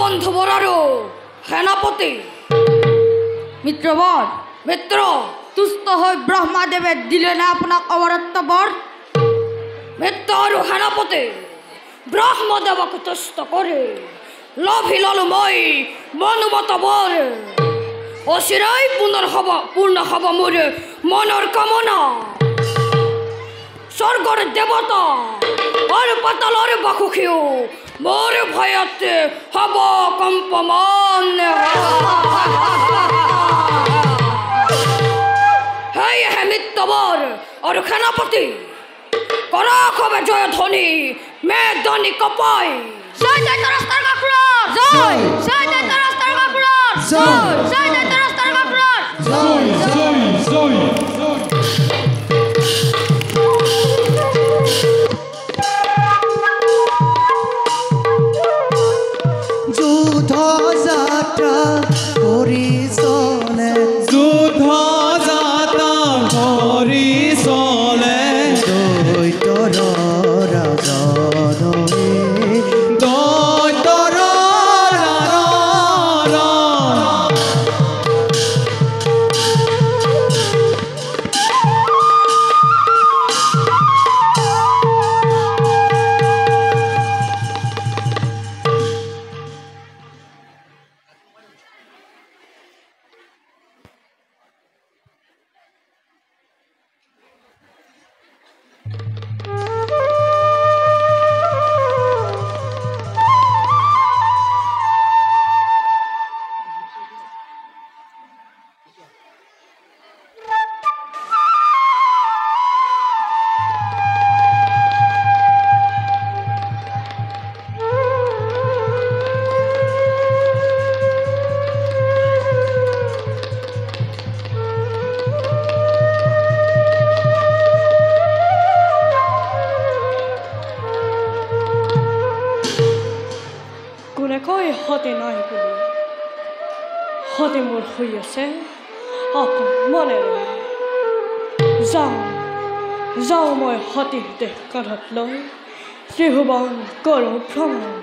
বন্ধুবৰ আৰু সেনাপতি মিত্ৰবৰ মিত্ৰ তুষ্ট হৈ ব্ৰহ্মাদেৱে দিলে নে আপোনাক অমৰত্ব বৰ? মিত্ৰ আৰু সেনাপতি ব্ৰহ্মদেৱক তুষ্ট কৰি লভি ললো মই মনোমত বৰ। অচিৰাই পূৰ্ণ হ'ব মোৰ মনৰ কামনা। স্বৰ্গৰ দেৱতা আৰু পাতালৰ বাসুকিও মোৰ ভয়তে হ'ব কম্পমান। সেয়েহে মিত্ৰবৰ আৰু সেনাপতি কৰক হবে জয় ধ্বনি মেদনি কপাই। জয় দৈত্যৰাষ্ট্ৰৰ কাকুৰৰ জয়, জয় দৈত্যৰাষ্ট্ৰৰ কাকুৰৰ জয়, জয় দৈত্যৰাষ্ট্ৰৰ কাকুৰৰ জয় জয় জয় জয়। সতি নাই বুলি সতি মোৰ হৈ আছে আপন মনেৰে যাওঁ মই সতিৰ দেহ কান্ধত লৈ ত্ৰিভুৱন কৰোঁ ভ্ৰমণ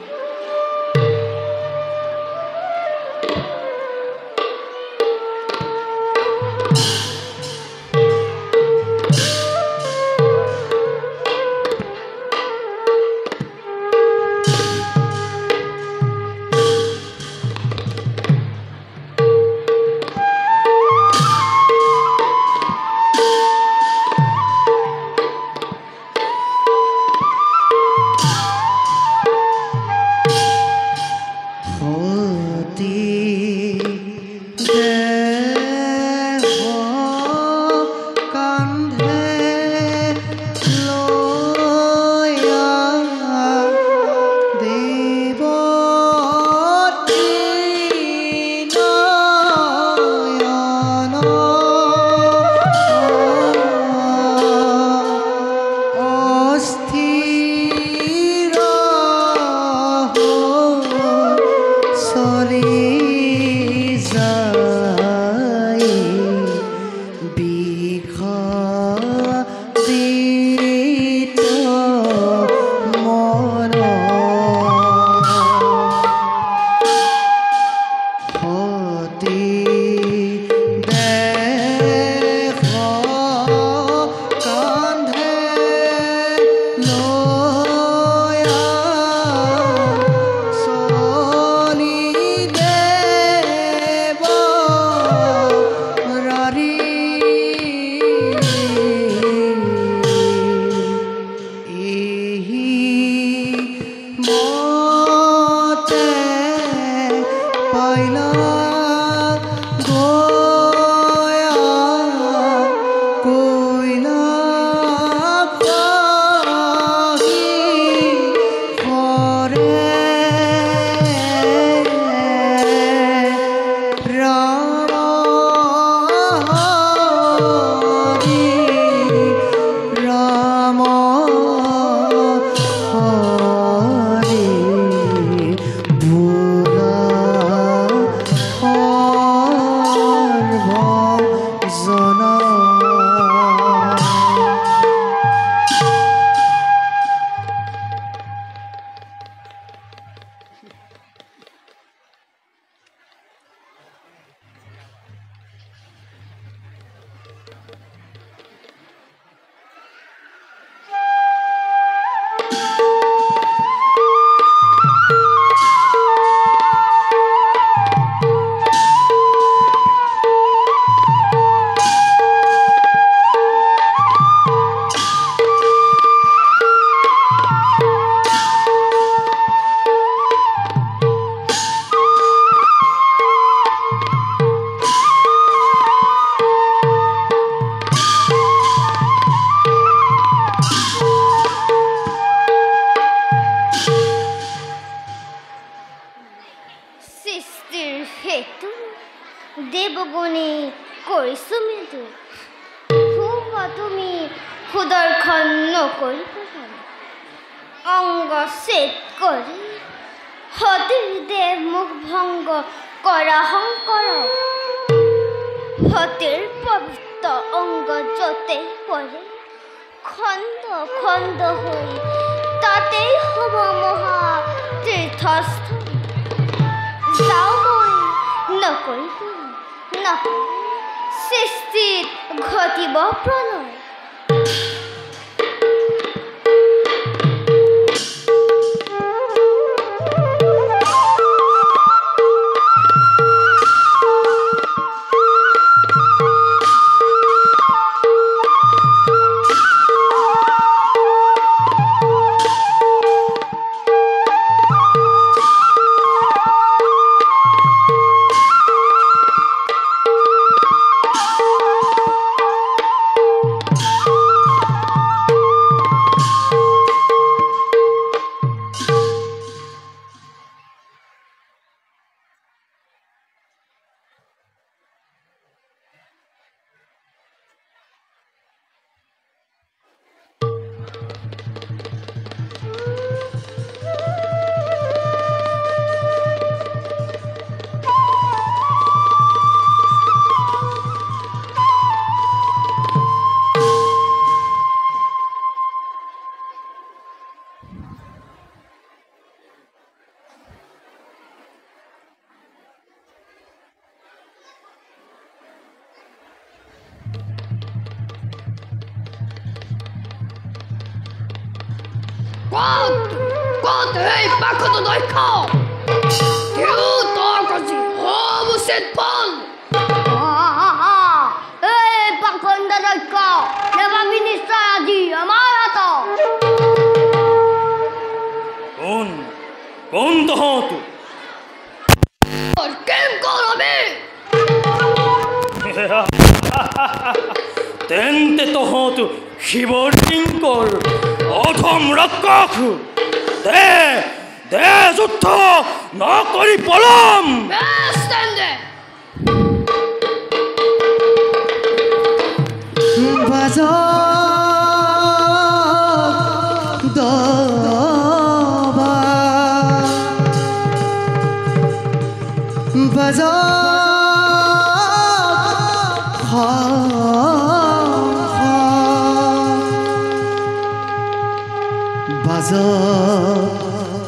দেবগুণে কৰিছো মৃদু খুব তুমি সুদৰ্শন নকৰিব অংগ ছেদ কৰি সতীৰ দেহ মুখ ভংগ কৰা শংকৰ সতীৰ পবিত্ৰ অংগ য'তে পৰে খণ্ড খণ্ড হৈ তাতেই হ'ব মহা তীৰ্থস্থল যাওঁ মই নকৰিব নহয় সৃষ্টিত ঘটিব প্ৰলয় ক'ত এই পাখতো দক্ষ তোৰ কচি হম উচিত ফল এই পাখণ্ড দক্ষ নেভাবি নিশ্চয় আজি আমাৰ হাতত কোন তহঁত কেম কৰবি তেন্তে তহঁত শিৱলিংগৰ অধম ৰক্ষক দে যুদ্ধ নকৰি পলম বেছ তেন্তে বাজক দবা বাজক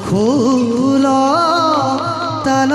খোল তাল